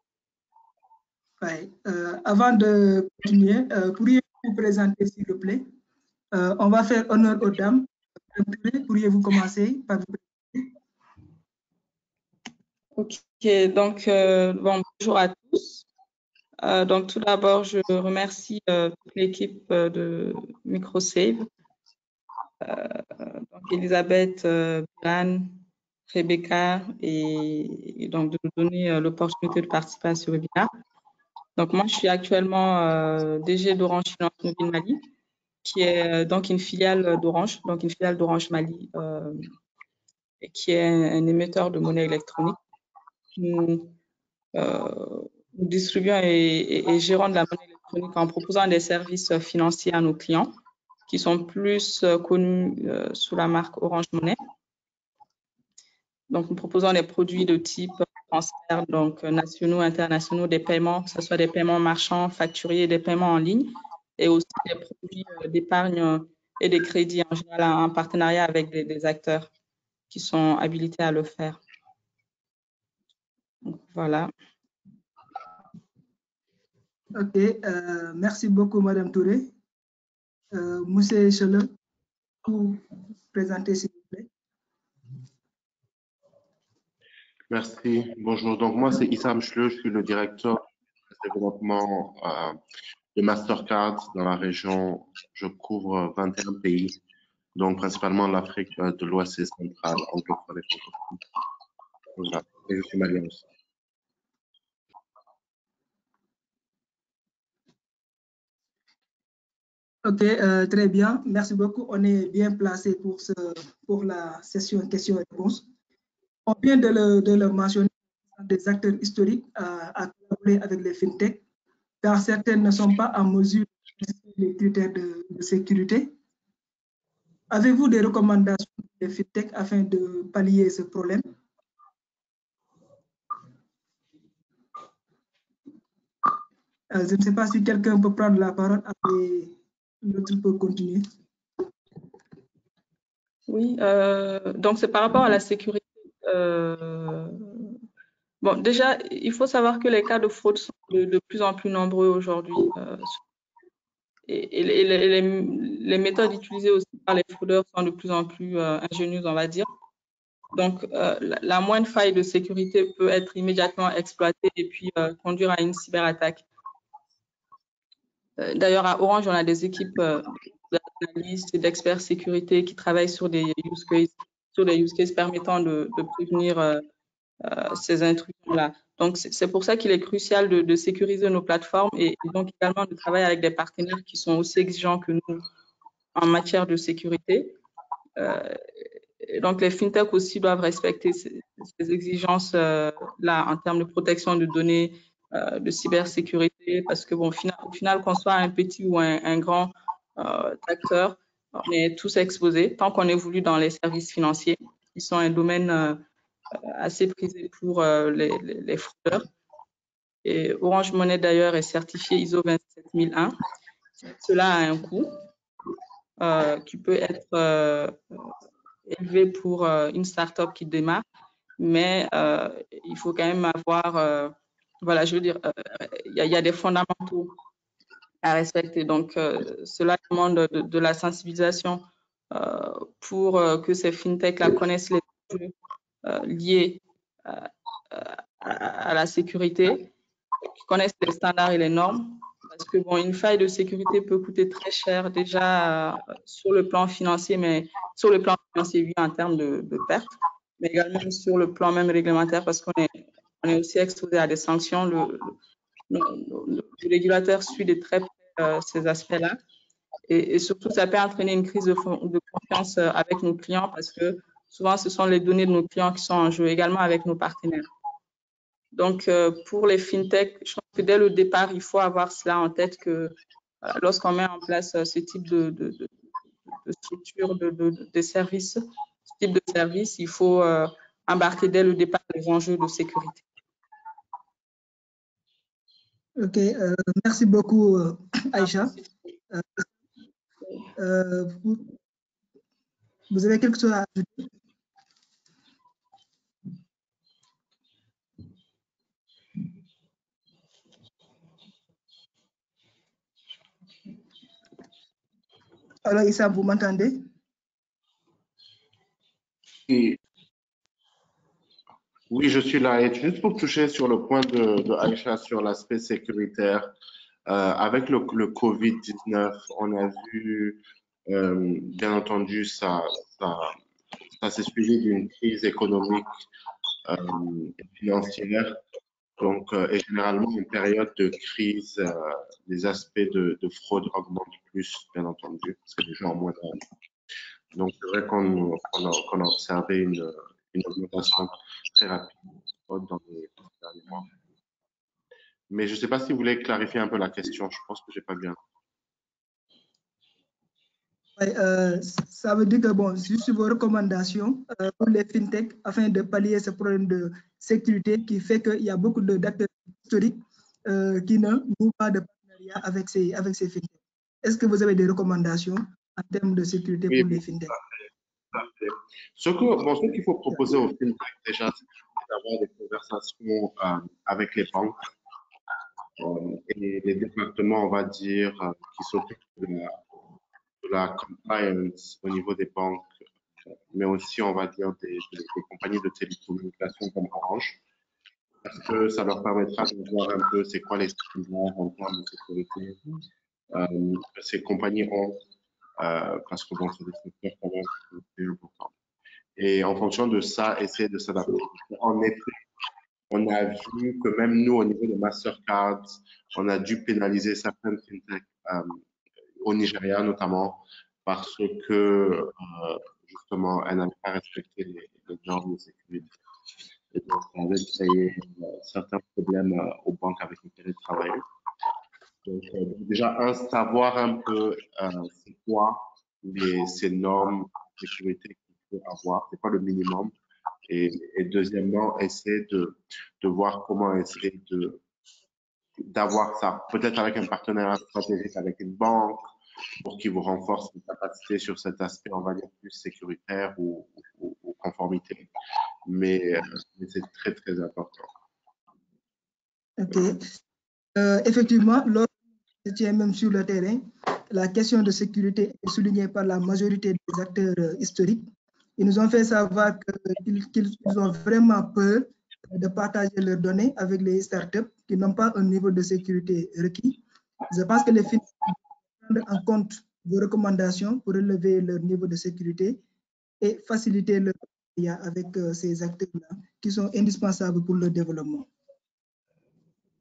Avant de continuer, pourriez-vous vous présenter s'il vous plaît? On va faire honneur aux dames. Pourriez-vous commencer par vous présenter? Ok, donc bonjour à tous. Donc tout d'abord, je remercie toute l'équipe de Microsave, donc Elisabeth, Bilan, Rebecca, et donc de nous donner l'opportunité de participer à ce webinaire. Donc moi, je suis actuellement DG d'Orange Finance Mobile Mali, qui est donc une filiale d'Orange, Mali, qui est un émetteur de monnaie électronique. Nous distribuons et gérons de la monnaie électronique en proposant des services financiers à nos clients qui sont plus connus sous la marque Orange Monnaie. Donc, nous proposons des produits de type transferts donc, nationaux, internationaux, des paiements, que ce soit des paiements marchands, facturiers, des paiements en ligne, et aussi des produits d'épargne et des crédits en général en partenariat avec des acteurs qui sont habilités à le faire. Donc, voilà. Ok, merci beaucoup, Madame Touré. Monsieur Chele, vous présenter, s'il vous plaît. Merci. Bonjour. Donc, moi, c'est Issam Chle, je suis le directeur de développement de Mastercard dans la région. Je couvre 21 pays, donc principalement l'Afrique de l'Ouest et centrale, anglophone et francophone. Voilà. Et je suis malien aussi. Ok, très bien. Merci beaucoup. On est bien placé pour la session questions-réponses. On vient de le mentionner, des acteurs historiques à collaborer avec les fintech, car certaines ne sont pas en mesure de respecter les critères de sécurité. Avez-vous des recommandations des fintech afin de pallier ce problème? Je ne sais pas si quelqu'un peut prendre la parole et l'autre peut continuer. Oui, donc c'est par rapport à la sécurité. Bon, déjà, il faut savoir que les cas de fraude sont de plus en plus nombreux aujourd'hui. Et les méthodes utilisées aussi par les fraudeurs sont de plus en plus ingénieuses, on va dire. Donc, la moindre faille de sécurité peut être immédiatement exploitée et puis conduire à une cyberattaque. D'ailleurs, à Orange, on a des équipes d'analystes et d'experts sécurité qui travaillent sur des use cases permettant de prévenir ces intrusions-là. Donc, c'est pour ça qu'il est crucial de sécuriser nos plateformes et donc également de travailler avec des partenaires qui sont aussi exigeants que nous en matière de sécurité. Donc, les fintechs aussi doivent respecter ces exigences-là en termes de protection de données, de cybersécurité, parce que, bon, au final, qu'on soit un petit ou un grand acteur, on est tous exposés tant qu'on évolue dans les services financiers, qui sont un domaine assez prisé pour les fraudeurs. Et Orange Money, d'ailleurs, est certifié ISO 27001. Cela a un coût qui peut être élevé pour une start-up qui démarre, mais il faut quand même avoir, voilà, je veux dire, il y a des fondamentaux à respecter. Donc, cela demande de la sensibilisation pour que ces fintechs-là connaissent les enjeux liés à la sécurité, qui connaissent les standards et les normes, parce que bon, une faille de sécurité peut coûter très cher déjà sur le plan financier, mais sur le plan financier, oui, en termes de pertes, mais également sur le plan même réglementaire, parce qu'on est aussi exposé à des sanctions. Le régulateur suit de très près ces aspects-là. Et surtout, ça peut entraîner une crise de confiance avec nos clients, parce que souvent, ce sont les données de nos clients qui sont en jeu, également avec nos partenaires. Donc, pour les fintechs, je pense que dès le départ, il faut avoir cela en tête que lorsqu'on met en place ce type de structure, de services, ce type de service, il faut embarquer dès le départ les enjeux de sécurité. Ok, merci beaucoup, Aïcha. Vous avez quelque chose à ajouter? Alors, Issa, vous m'entendez? Oui, je suis là. Et juste pour toucher sur le point de Aïcha sur l'aspect sécuritaire, avec le COVID-19, on a vu, bien entendu, ça s'est suivi d'une crise économique et financière. Donc, et généralement, en période de crise, les aspects de fraude augmentent plus, bien entendu, parce que les gens ont moins d'argent. Donc, c'est vrai qu'on a observé une augmentation très rapide de fraude dans les derniers mois. Mais je ne sais pas si vous voulez clarifier un peu la question. Je pense que je n'ai pas bien. Ouais, ça veut dire que, bon, juste vos recommandations pour les fintech afin de pallier ce problème de sécurité qui fait qu'il y a beaucoup d'acteurs historiques qui ne nouent pas de partenariat avec ces fintech. Est-ce que vous avez des recommandations en termes de sécurité Oui, pour les oui, fintech? tout à fait. Ce qu'il faut proposer aux fintech, déjà, c'est d'avoir des conversations avec les banques et les départements, on va dire, qui s'occupent de la compliance au niveau des banques, mais aussi, on va dire, des compagnies de télécommunications comme Orange, parce que ça leur permettra de voir un peu c'est quoi les standards en termes de sécurité que ces compagnies ont, parce que bon, c'est des secteurs quand même très importants. Et en fonction de ça, essayer de s'adapter. En effet, on a vu que même nous, au niveau de Mastercard, on a dû pénaliser certaines fintechs au Nigeria notamment parce que justement, elles n'avaient pas respecté les normes de sécurité. Et donc, ça avait créé certains problèmes aux banques avec lesquelles elles travaillaient. Donc, déjà, savoir un peu c'est quoi ces normes de sécurité qu'il faut avoir, c'est quoi le minimum. Et deuxièmement, essayer de voir comment essayer d'avoir ça, peut-être avec un partenariat stratégique avec une banque, pour qu'ils vous renforcent les capacités sur cet aspect, on va dire, plus sécuritaire ou conformité. Mais c'est très, très important. OK. Effectivement, lorsque je tiens même sur le terrain, la question de sécurité est soulignée par la majorité des acteurs historiques. Ils nous ont fait savoir qu'ils ont vraiment peur de partager leurs données avec les startups qui n'ont pas un niveau de sécurité requis. Je pense que les fintechs doivent prendre en compte vos recommandations pour relever leur niveau de sécurité et faciliter le partenariat avec ces acteurs-là qui sont indispensables pour le développement.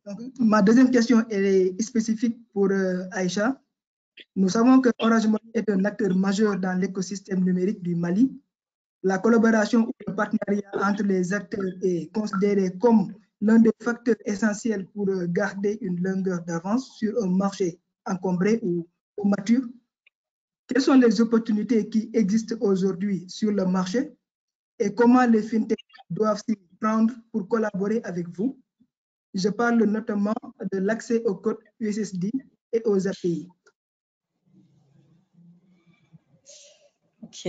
Donc, ma deuxième question est spécifique pour Aïcha. Nous savons que Orange Money est un acteur majeur dans l'écosystème numérique du Mali. La collaboration ou le partenariat entre les acteurs est considéré comme l'un des facteurs essentiels pour garder une longueur d'avance sur un marché encombré ou mature. Quelles sont les opportunités qui existent aujourd'hui sur le marché et comment les fintechs doivent s'y prendre pour collaborer avec vous? Je parle notamment de l'accès au code USSD et aux API. OK.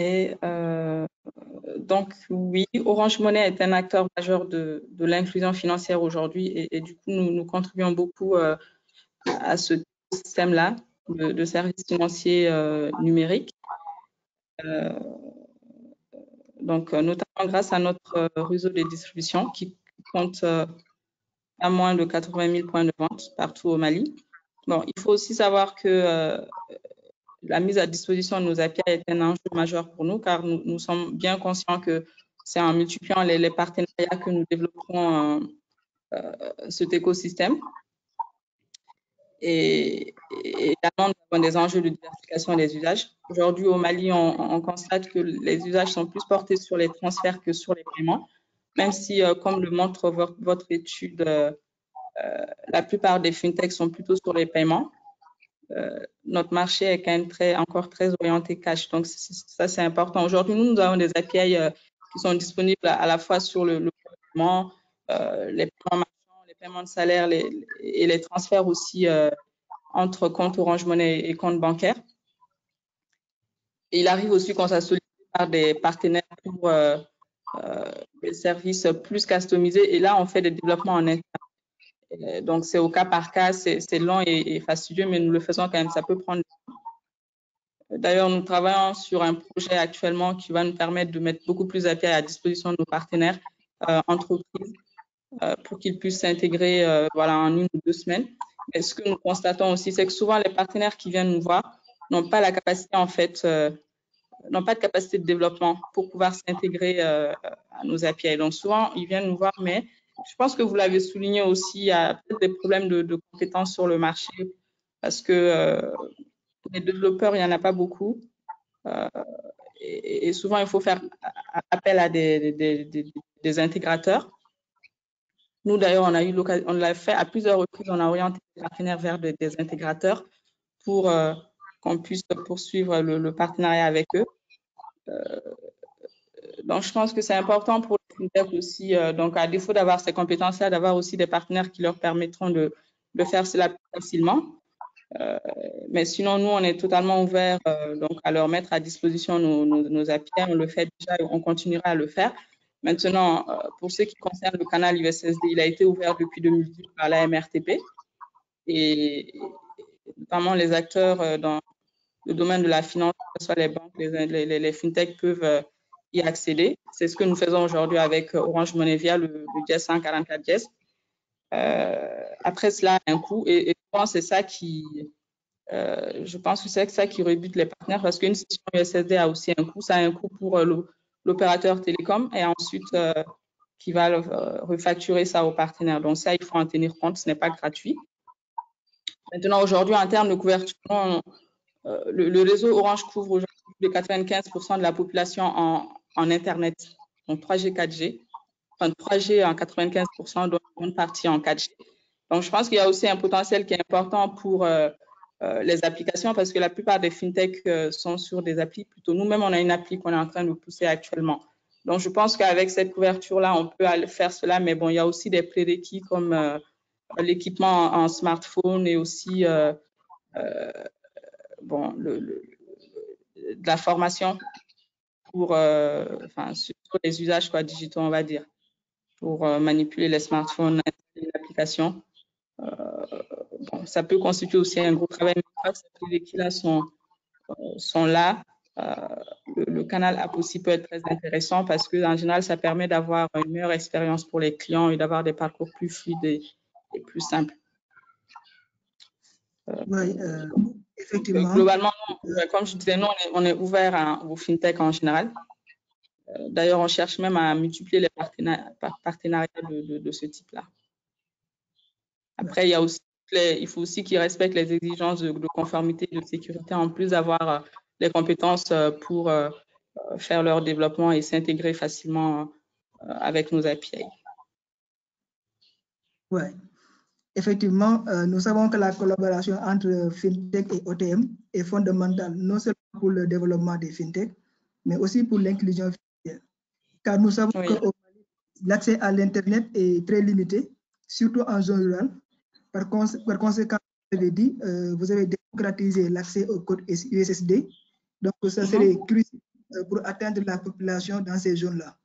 Donc, oui, Orange Money est un acteur majeur de l'inclusion financière aujourd'hui et du coup, nous contribuons beaucoup à ce système-là de services financiers numériques. Donc, notamment grâce à notre réseau de distribution qui compte à moins de 80 000 points de vente partout au Mali. Bon, il faut aussi savoir que la mise à disposition de nos API est un enjeu majeur pour nous car nous sommes bien conscients que c'est en multipliant les partenariats que nous développerons cet écosystème. Et également, nous avons des enjeux de diversification des usages. Aujourd'hui, au Mali, on constate que les usages sont plus portés sur les transferts que sur les paiements, même si, comme le montre votre étude, la plupart des fintechs sont plutôt sur les paiements. Notre marché est quand même encore très orienté cash, donc ça c'est important. Aujourd'hui, nous avons des API qui sont disponibles à la fois sur le paiement, les paiements marchands, les paiements de salaire et les transferts aussi entre compte Orange Money et compte bancaire. Et il arrive aussi qu'on soit sollicité par des partenaires pour des services plus customisés et là on fait des développements en interne. Donc, c'est au cas par cas, c'est long et fastidieux, mais nous le faisons quand même, ça peut prendre du temps. D'ailleurs, nous travaillons sur un projet actuellement qui va nous permettre de mettre beaucoup plus d'API à disposition de nos partenaires entreprises pour qu'ils puissent s'intégrer en 1 ou 2 semaines. Et ce que nous constatons aussi, c'est que souvent, les partenaires qui viennent nous voir n'ont pas la capacité, en fait, n'ont pas de capacité de développement pour pouvoir s'intégrer à nos API. Donc, souvent, ils viennent nous voir, mais je pense que vous l'avez souligné aussi, il y a peut-être des problèmes de compétences sur le marché parce que les développeurs, il n'y en a pas beaucoup. Et souvent, il faut faire appel à des intégrateurs. Nous, d'ailleurs, on l'a fait à plusieurs reprises, on a orienté les partenaires vers des intégrateurs pour qu'on puisse poursuivre le partenariat avec eux. Donc, je pense que c'est important pour les fintech aussi, donc à défaut d'avoir ces compétences-là, d'avoir aussi des partenaires qui leur permettront de faire cela plus facilement. Mais sinon, nous, on est totalement ouverts donc à leur mettre à disposition nos API. On le fait déjà et on continuera à le faire. Maintenant, pour ce qui concerne le canal USSD, il a été ouvert depuis 2018 par la MRTP et notamment les acteurs dans le domaine de la finance, que ce soit les banques, les fintechs peuvent y accéder. C'est ce que nous faisons aujourd'hui avec Orange Money via le Dièse 144 Dièse. Après cela, un coût et je pense que c'est ça qui rebute les partenaires parce qu'une session USSD a aussi un coût. Ça a un coût pour l'opérateur télécom et ensuite qui va refacturer ça aux partenaires. Donc ça, il faut en tenir compte, ce n'est pas gratuit. Maintenant, aujourd'hui, en termes de couverture, le réseau Orange couvre aujourd'hui plus de 95% de la population en Internet, donc 3G, 4G. Enfin, 3G en 95%, donc une partie en 4G. Donc, je pense qu'il y a aussi un potentiel qui est important pour les applications parce que la plupart des fintechs sont sur des applis. Plutôt, nous-mêmes, on a une appli qu'on est en train de pousser actuellement. Donc, je pense qu'avec cette couverture-là, on peut aller faire cela. Mais bon, il y a aussi des prérequis comme l'équipement en smartphone et aussi bon, de la formation pour sur les usages digitaux, on va dire, pour manipuler les smartphones, installer l'application. Bon, ça peut constituer aussi un gros travail, mais une fois que ces prérequis-là sont là, le canal app aussi peut être très intéressant parce qu'en général, ça permet d'avoir une meilleure expérience pour les clients et d'avoir des parcours plus fluides et plus simples. Oui, effectivement. Globalement, comme je disais, nous, on est ouvert aux fintech en général. D'ailleurs, on cherche même à multiplier les partenariats de ce type-là. Après, il faut aussi qu'ils respectent les exigences de conformité et de sécurité, en plus d'avoir les compétences pour faire leur développement et s'intégrer facilement avec nos API. Oui, effectivement, nous savons que la collaboration entre FinTech et OTM est fondamentale, non seulement pour le développement des FinTech, mais aussi pour l'inclusion financière. Car nous savons que l'accès à l'Internet est très limité, surtout en zone rurale. Par conséquent, vous avez démocratisé l'accès au code USSD. Donc, ça serait crucial pour atteindre la population dans ces zones-là.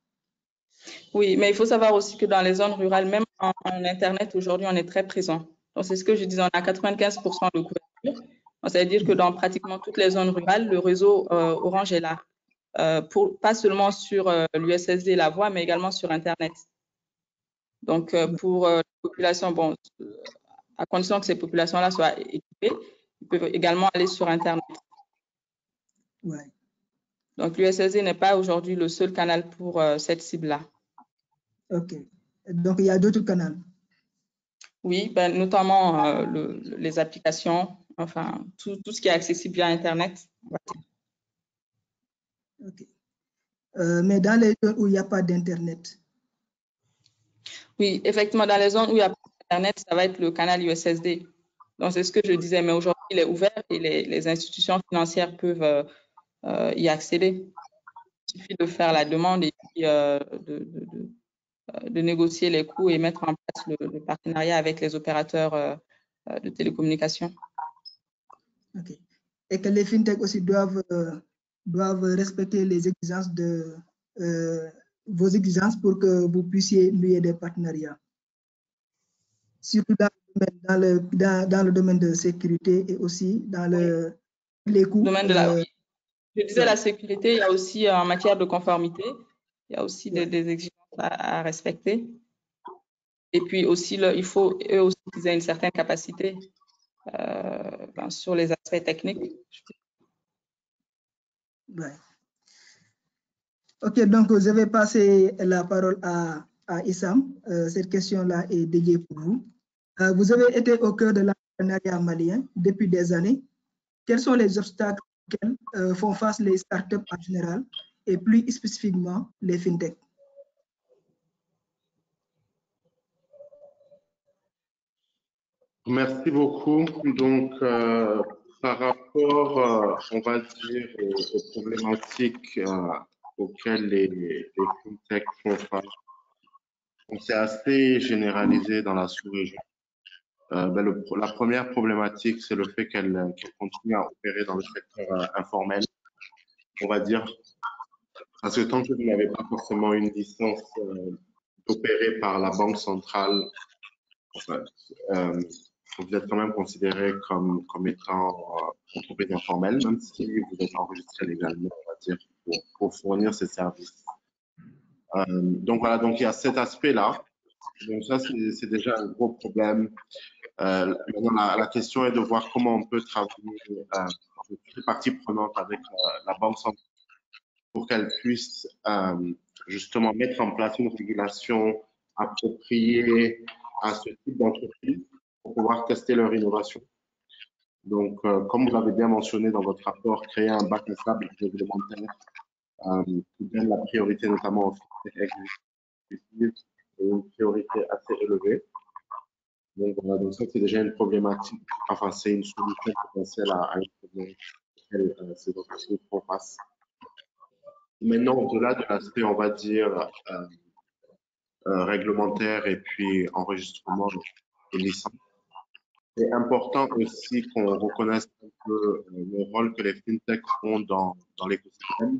Oui, mais il faut savoir aussi que dans les zones rurales, même en Internet, aujourd'hui, on est très présent. Donc, c'est ce que je disais, on a 95% de couverture. C'est-à-dire que dans pratiquement toutes les zones rurales, le réseau Orange est là. Pas seulement sur l'USSD, la voix, mais également sur Internet. Donc, pour les populations, bon, à condition que ces populations-là soient équipées, ils peuvent également aller sur Internet. Ouais. Donc, l'USSD n'est pas aujourd'hui le seul canal pour cette cible-là. OK. Donc, il y a d'autres canaux. Oui, ben, notamment les applications, enfin, tout ce qui est accessible via Internet. OK. Mais dans les zones où il n'y a pas d'Internet? Oui, effectivement, dans les zones où il n'y a pas d'Internet, ça va être le canal USSD. Donc, c'est ce que je disais, mais aujourd'hui, il est ouvert et les institutions financières peuvent y accéder. Il suffit de faire la demande et puis de négocier les coûts et mettre en place le partenariat avec les opérateurs de télécommunications. OK. Et que les fintechs aussi doivent respecter les exigences de vos exigences pour que vous puissiez lier des partenariats. Surtout dans le domaine de sécurité et aussi dans les coûts. Je disais la sécurité, il y a aussi en matière de conformité, il y a aussi des exigences à respecter. Et puis aussi, il faut eux aussi qu'ils aient une certaine capacité sur les aspects techniques. Ouais. OK, donc je vais passer la parole à Issam. Cette question-là est dédiée pour vous. Vous avez été au cœur de l'entrepreneuriat malien depuis des années. Quels sont les obstacles auxquels font face les startups en général et plus spécifiquement les fintechs? Merci beaucoup. Donc, Par rapport, on va dire, aux problématiques auxquelles les fintechs font face, c'est assez généralisé dans la sous-région. La première problématique, c'est le fait qu'elle continue à opérer dans le secteur informel, on va dire, parce que tant que vous n'avez pas forcément une licence opérée par la banque centrale, enfin, vous êtes quand même considéré comme étant entreprise informelle, même si vous êtes enregistré légalement, on va dire, pour fournir ces services. Donc voilà, donc il y a cet aspect-là. Donc ça, c'est déjà un gros problème. Maintenant, la question est de voir comment on peut travailler toutes les parties prenantes avec la Banque centrale pour qu'elle puisse justement mettre en place une régulation appropriée à ce type d'entreprise pour pouvoir tester leur innovation. Donc, comme vous l'avez bien mentionné dans votre rapport, créer un bac à sable réglementaire qui donne la priorité notamment aux fintechs exécutives et une priorité assez élevée. Donc, voilà, donc ça, c'est déjà une problématique, enfin, c'est une solution potentielle à un problème auquel ces entreprises font face. Maintenant, au-delà de l'aspect, on va dire, réglementaire et puis enregistrement et licence, c'est important aussi qu'on reconnaisse un peu le rôle que les fintechs ont dans l'écosystème.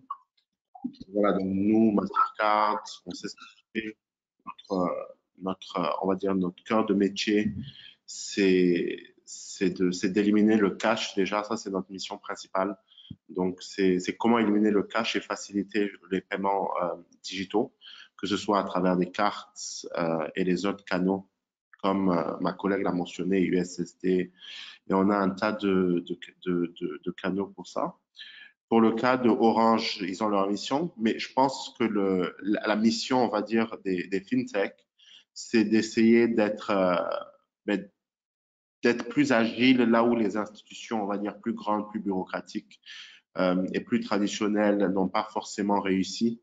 Voilà, donc nous, Mastercard, on s'est fait on va dire, notre cœur de métier, c'est d'éliminer le cash. Déjà, ça, c'est notre mission principale. Donc, c'est comment éliminer le cash et faciliter les paiements digitaux, que ce soit à travers des cartes et les autres canaux, comme ma collègue l'a mentionné, USSD. Et on a un tas de canaux pour ça. Pour le cas de Orange, ils ont leur mission, mais je pense que la mission, on va dire, des fintechs, c'est d'essayer d'être plus agile là où les institutions, on va dire, plus grandes, plus bureaucratiques et plus traditionnelles n'ont pas forcément réussi.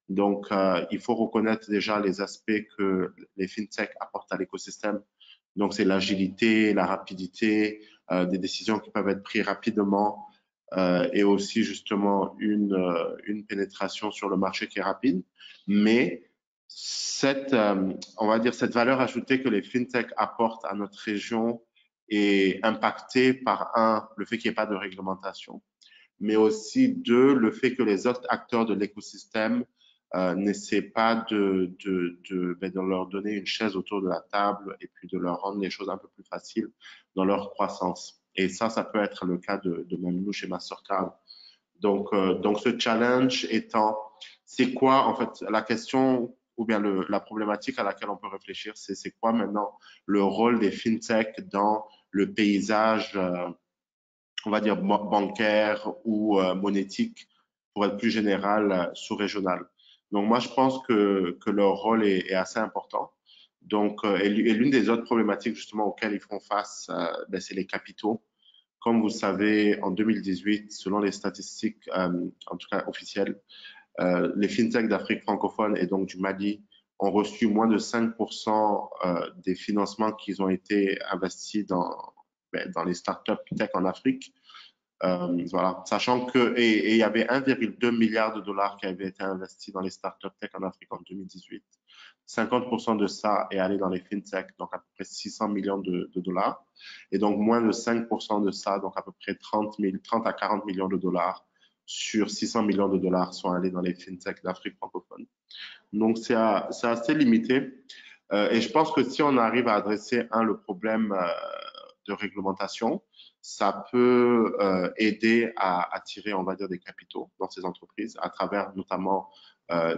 Donc, il faut reconnaître déjà les aspects que les fintechs apportent à l'écosystème. Donc, c'est l'agilité, la rapidité, des décisions qui peuvent être prises rapidement et aussi justement une pénétration sur le marché qui est rapide. Mais on va dire, cette valeur ajoutée que les fintechs apportent à notre région est impactée par le fait qu'il n'y ait pas de réglementation, mais aussi le fait que les autres acteurs de l'écosystème n'essaient pas de leur donner une chaise autour de la table et puis de leur rendre les choses un peu plus faciles dans leur croissance. Et ça peut être le cas de même nous chez Mastercard. Donc ce challenge étant, c'est quoi en fait la question ou bien la problématique à laquelle on peut réfléchir, c'est quoi maintenant le rôle des fintechs dans le paysage on va dire bancaire ou monétique, pour être plus général, sous-régional. Donc moi, je pense que leur rôle est assez important. Donc, et l'une des autres problématiques justement auxquelles ils font face, c'est les capitaux. Comme vous savez, en 2018, selon les statistiques, en tout cas officielles, les fintechs d'Afrique francophone et donc du Mali ont reçu moins de 5% des financements qui ont été investis dans les startups tech en Afrique. Voilà, sachant que il y avait 1,2 milliard de dollars qui avaient été investis dans les startups tech en Afrique en 2018. 50% de ça est allé dans les fintech, donc à peu près 600 millions de dollars. Et donc moins de 5% de ça, donc à peu près 30 à 40 millions de dollars sur 600 millions de dollars sont allés dans les fintech d'Afrique francophone. Donc c'est assez limité. Et je pense que si on arrive à adresser le problème de réglementation, ça peut aider à attirer, on va dire, des capitaux dans ces entreprises à travers notamment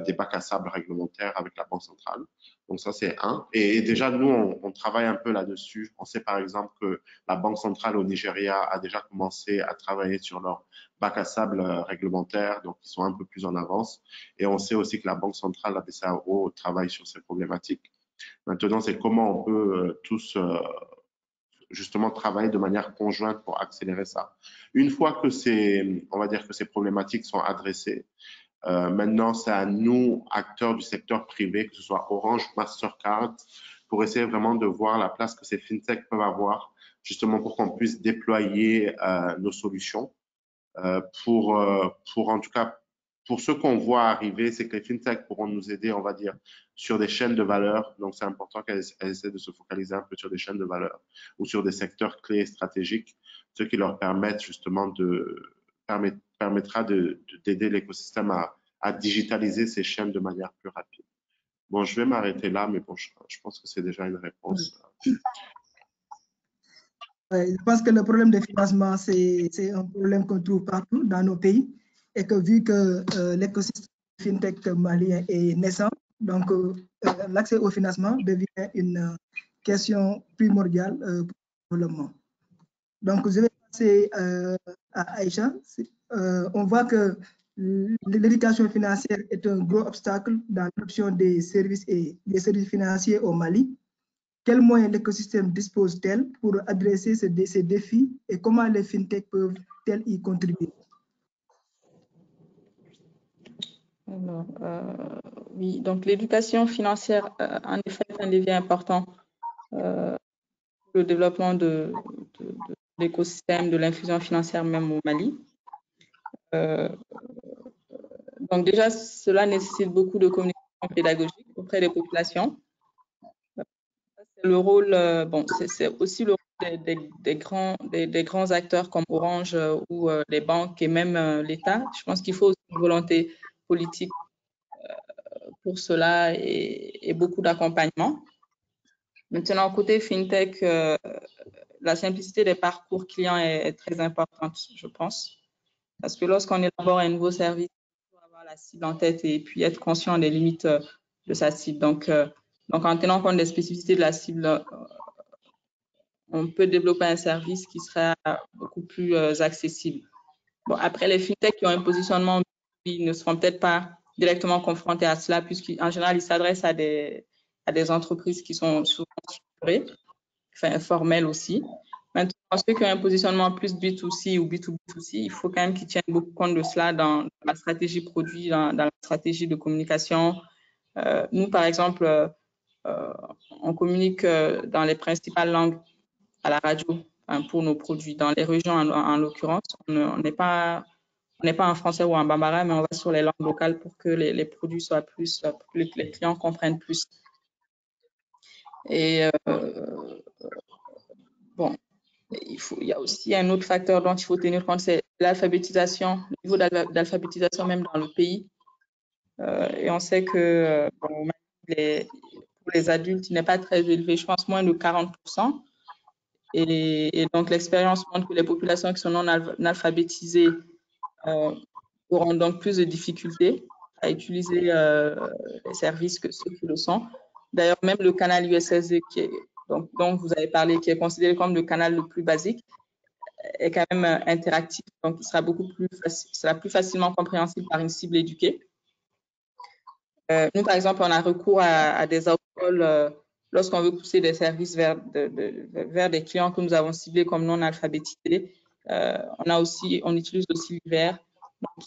des bacs à sable réglementaires avec la Banque centrale. Donc ça, c'est un. Et déjà, nous, on travaille un peu là-dessus. On sait par exemple que la Banque centrale au Nigeria a déjà commencé à travailler sur leur bac à sable réglementaire, donc ils sont un peu plus en avance. Et on sait aussi que la Banque centrale, la BCAO, travaille sur ces problématiques. Maintenant, c'est comment on peut tous justement travailler de manière conjointe pour accélérer ça. Une fois que on va dire que ces problématiques sont adressées, maintenant c'est à nous, acteurs du secteur privé, que ce soit Orange, Mastercard, pour essayer vraiment de voir la place que ces fintechs peuvent avoir justement pour qu'on puisse déployer nos solutions. En tout cas, pour ce qu'on voit arriver, c'est que les fintechs pourront nous aider, on va dire, sur des chaînes de valeur. Donc, c'est important qu'elles essaient de se focaliser un peu sur des chaînes de valeur ou sur des secteurs clés et stratégiques, ce qui leur permettent justement permettra d'aider l'écosystème à digitaliser ces chaînes de manière plus rapide. Bon, je vais m'arrêter là, mais bon, je pense que c'est déjà une réponse. Je pense que le problème de financement, c'est un problème qu'on trouve partout dans nos pays et que vu que l'écosystème fintech malien est naissant, donc l'accès au financement devient une question primordiale pour le développement. Donc, je vais passer à Aïcha. On voit que l'éducation financière est un gros obstacle dans l'option des services et des services financiers au Mali. Quels moyens l'écosystème dispose-t-elle pour adresser ces défis et comment les fintechs peuvent-elles y contribuer? Alors, oui, donc l'éducation financière, en effet, est un levier important pour le développement de l'écosystème de l'inclusion financière même au Mali. Donc déjà, cela nécessite beaucoup de communication pédagogique auprès des populations. C'est le rôle, c'est aussi le rôle des grands acteurs comme Orange ou les banques et même l'État. Je pense qu'il faut aussi une volonté politique pour cela et beaucoup d'accompagnement. Maintenant, côté FinTech, la simplicité des parcours clients est très importante, je pense. Parce que lorsqu'on élabore un nouveau service, il faut avoir la cible en tête et puis être conscient des limites de sa cible. Donc, en tenant compte des spécificités de la cible, on peut développer un service qui sera beaucoup plus accessible. Bon, après, les fintechs qui ont un positionnement, ils ne seront peut-être pas directement confrontés à cela, puisqu'en général, ils s'adressent à des entreprises qui sont souvent structurées, enfin formelles aussi. Maintenant, ceux qui ont un positionnement plus B2C ou B2B2C, il faut quand même qu'ils tiennent beaucoup compte de cela dans la stratégie produit, dans la stratégie de communication. Nous, par exemple, on communique dans les principales langues à la radio pour nos produits. Dans les régions, en l'occurrence, on n'est pas en français ou en bambara, mais on va sur les langues locales pour que les produits soient plus, pour que les clients comprennent plus. Et bon, il y a aussi un autre facteur dont il faut tenir compte, c'est l'alphabétisation, le niveau d'alphabétisation même dans le pays. Et on sait que pour les adultes, il n'est pas très élevé, je pense moins de 40%. Et donc, l'expérience montre que les populations qui sont non alphabétisées auront donc plus de difficultés à utiliser les services que ceux qui le sont. D'ailleurs, même le canal USSD, dont vous avez parlé, qui est considéré comme le canal le plus basique, est quand même interactif. Donc, il sera plus facilement compréhensible par une cible éduquée. Nous, par exemple, on a recours à des outcalls lorsqu'on veut pousser des services vers des clients que nous avons ciblés comme non alphabétisés. On utilise aussi l'IVR,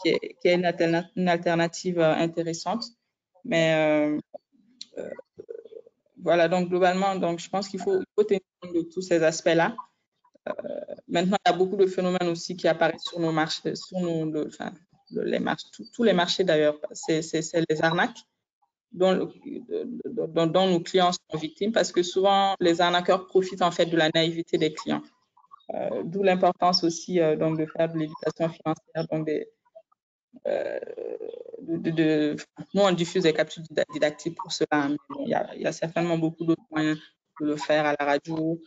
qui est une alternative intéressante. Mais voilà, donc globalement, donc, je pense qu'il faut tenir compte de tous ces aspects-là. Maintenant, il y a beaucoup de phénomènes aussi qui apparaissent sur nos marchés, tous les marchés d'ailleurs, c'est les arnaques dont nos clients sont victimes, parce que souvent, les arnaqueurs profitent en fait de la naïveté des clients. D'où l'importance aussi donc de faire de l'éducation financière. Donc nous, on diffuse des capsules didactiques pour cela, mais il y a certainement beaucoup d'autres moyens de le faire à la radio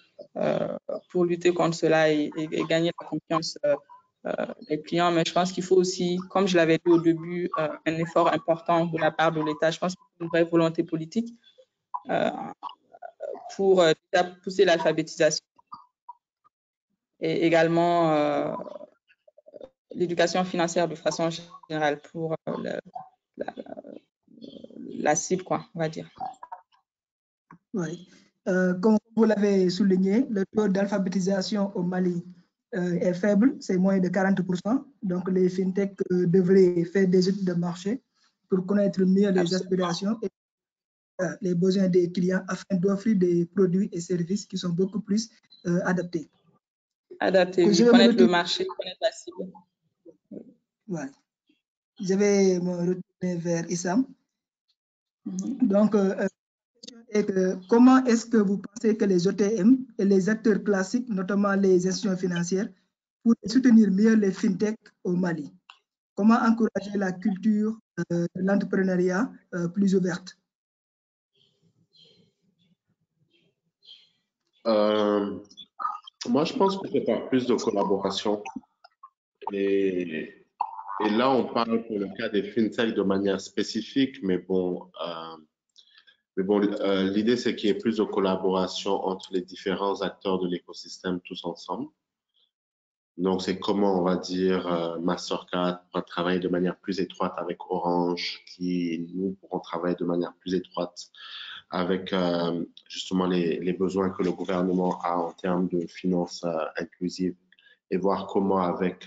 pour lutter contre cela et gagner la confiance des clients. Mais je pense qu'il faut aussi, comme je l'avais dit au début, un effort important de la part de l'État. Je pense qu'il faut une vraie volonté politique pour pousser l'alphabétisation et également l'éducation financière de façon générale pour la cible, quoi, on va dire. Oui. Comme vous l'avez souligné, le taux d'alphabétisation au Mali est faible, c'est moins de 40%. Donc, les fintechs devraient faire des études de marché pour connaître mieux les aspirations et les besoins des clients afin d'offrir des produits et services qui sont beaucoup plus adaptés. Adapté, oui, connaître le marché, connaître la cible. Voilà. Je vais me retourner vers Issam. Donc, la question est que comment est-ce que vous pensez que les OTM et les acteurs classiques, notamment les institutions financières, pourraient soutenir mieux les fintechs au Mali? Comment encourager la culture de l'entrepreneuriat plus ouverte? Moi, je pense que c'est par plus de collaboration. Et là, on parle pour le cas des fintechs de manière spécifique, mais bon, l'idée, c'est qu'il y ait plus de collaboration entre les différents acteurs de l'écosystème tous ensemble. Donc, c'est comment, on va dire, Mastercard va travailler de manière plus étroite avec Orange, qui, nous, pourrons travailler de manière plus étroite avec justement les besoins que le gouvernement a en termes de finances inclusives et voir comment avec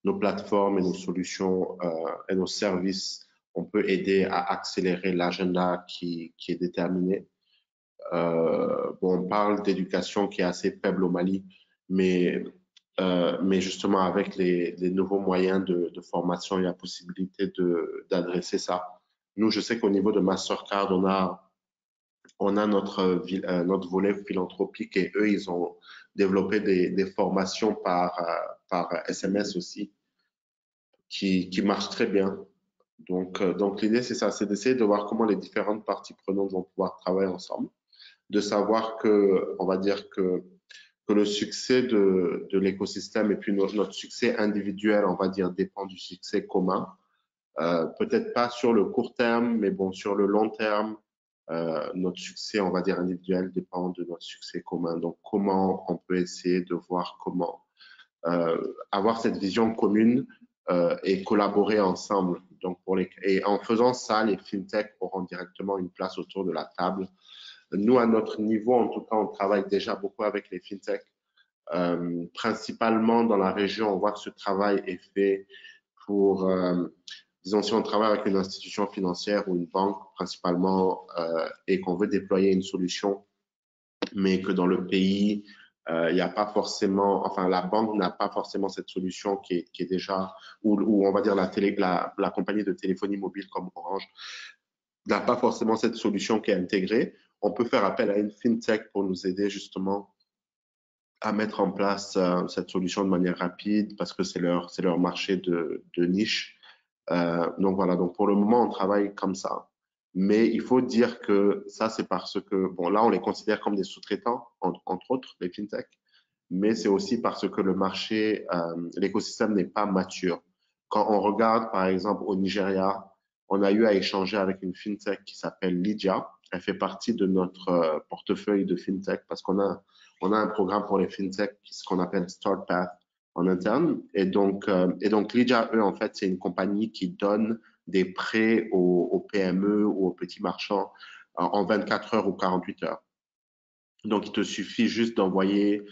nos plateformes et nos solutions et nos services, on peut aider à accélérer l'agenda qui est déterminé. Bon, on parle d'éducation qui est assez faible au Mali, mais justement avec les nouveaux moyens de formation, il y a possibilité d'adresser ça. Nous, je sais qu'au niveau de Mastercard, on a notre volet philanthropique et eux, ils ont développé des formations par SMS aussi qui marchent très bien. Donc l'idée, c'est ça, c'est d'essayer de voir comment les différentes parties prenantes vont pouvoir travailler ensemble, de savoir que, on va dire que le succès de l'écosystème et puis notre succès individuel, on va dire, dépend du succès commun. Peut-être pas sur le court terme, mais bon, sur le long terme, notre succès, on va dire, individuel dépend de notre succès commun. Donc, comment on peut essayer de voir comment avoir cette vision commune et collaborer ensemble. Donc, et en faisant ça, les fintechs auront directement une place autour de la table. Nous, à notre niveau, en tout cas, on travaille déjà beaucoup avec les fintechs. Principalement dans la région, on voit que ce travail est fait pour, disons, si on travaille avec une institution financière ou une banque principalement et qu'on veut déployer une solution, mais que dans le pays, il n'y a pas forcément, enfin, la banque n'a pas forcément cette solution qui est déjà, ou on va dire la compagnie de téléphonie mobile comme Orange n'a pas forcément cette solution qui est intégrée. On peut faire appel à une fintech pour nous aider justement à mettre en place cette solution de manière rapide parce que c'est leur marché de niche. Donc voilà, donc pour le moment, on travaille comme ça. Mais il faut dire que ça, c'est parce que, bon, là, on les considère comme des sous-traitants, entre autres, les fintechs, mais c'est aussi parce que le marché, l'écosystème n'est pas mature. Quand on regarde, par exemple, au Nigeria, on a eu à échanger avec une fintech qui s'appelle Lydia. Elle fait partie de notre portefeuille de fintech parce qu'on a un programme pour les fintechs, ce qu'on appelle StartPath en interne. Et donc Lydia, eux, en fait, c'est une compagnie qui donne des prêts aux PME ou aux petits marchands en 24 heures ou 48 heures. Donc, il te suffit juste d'envoyer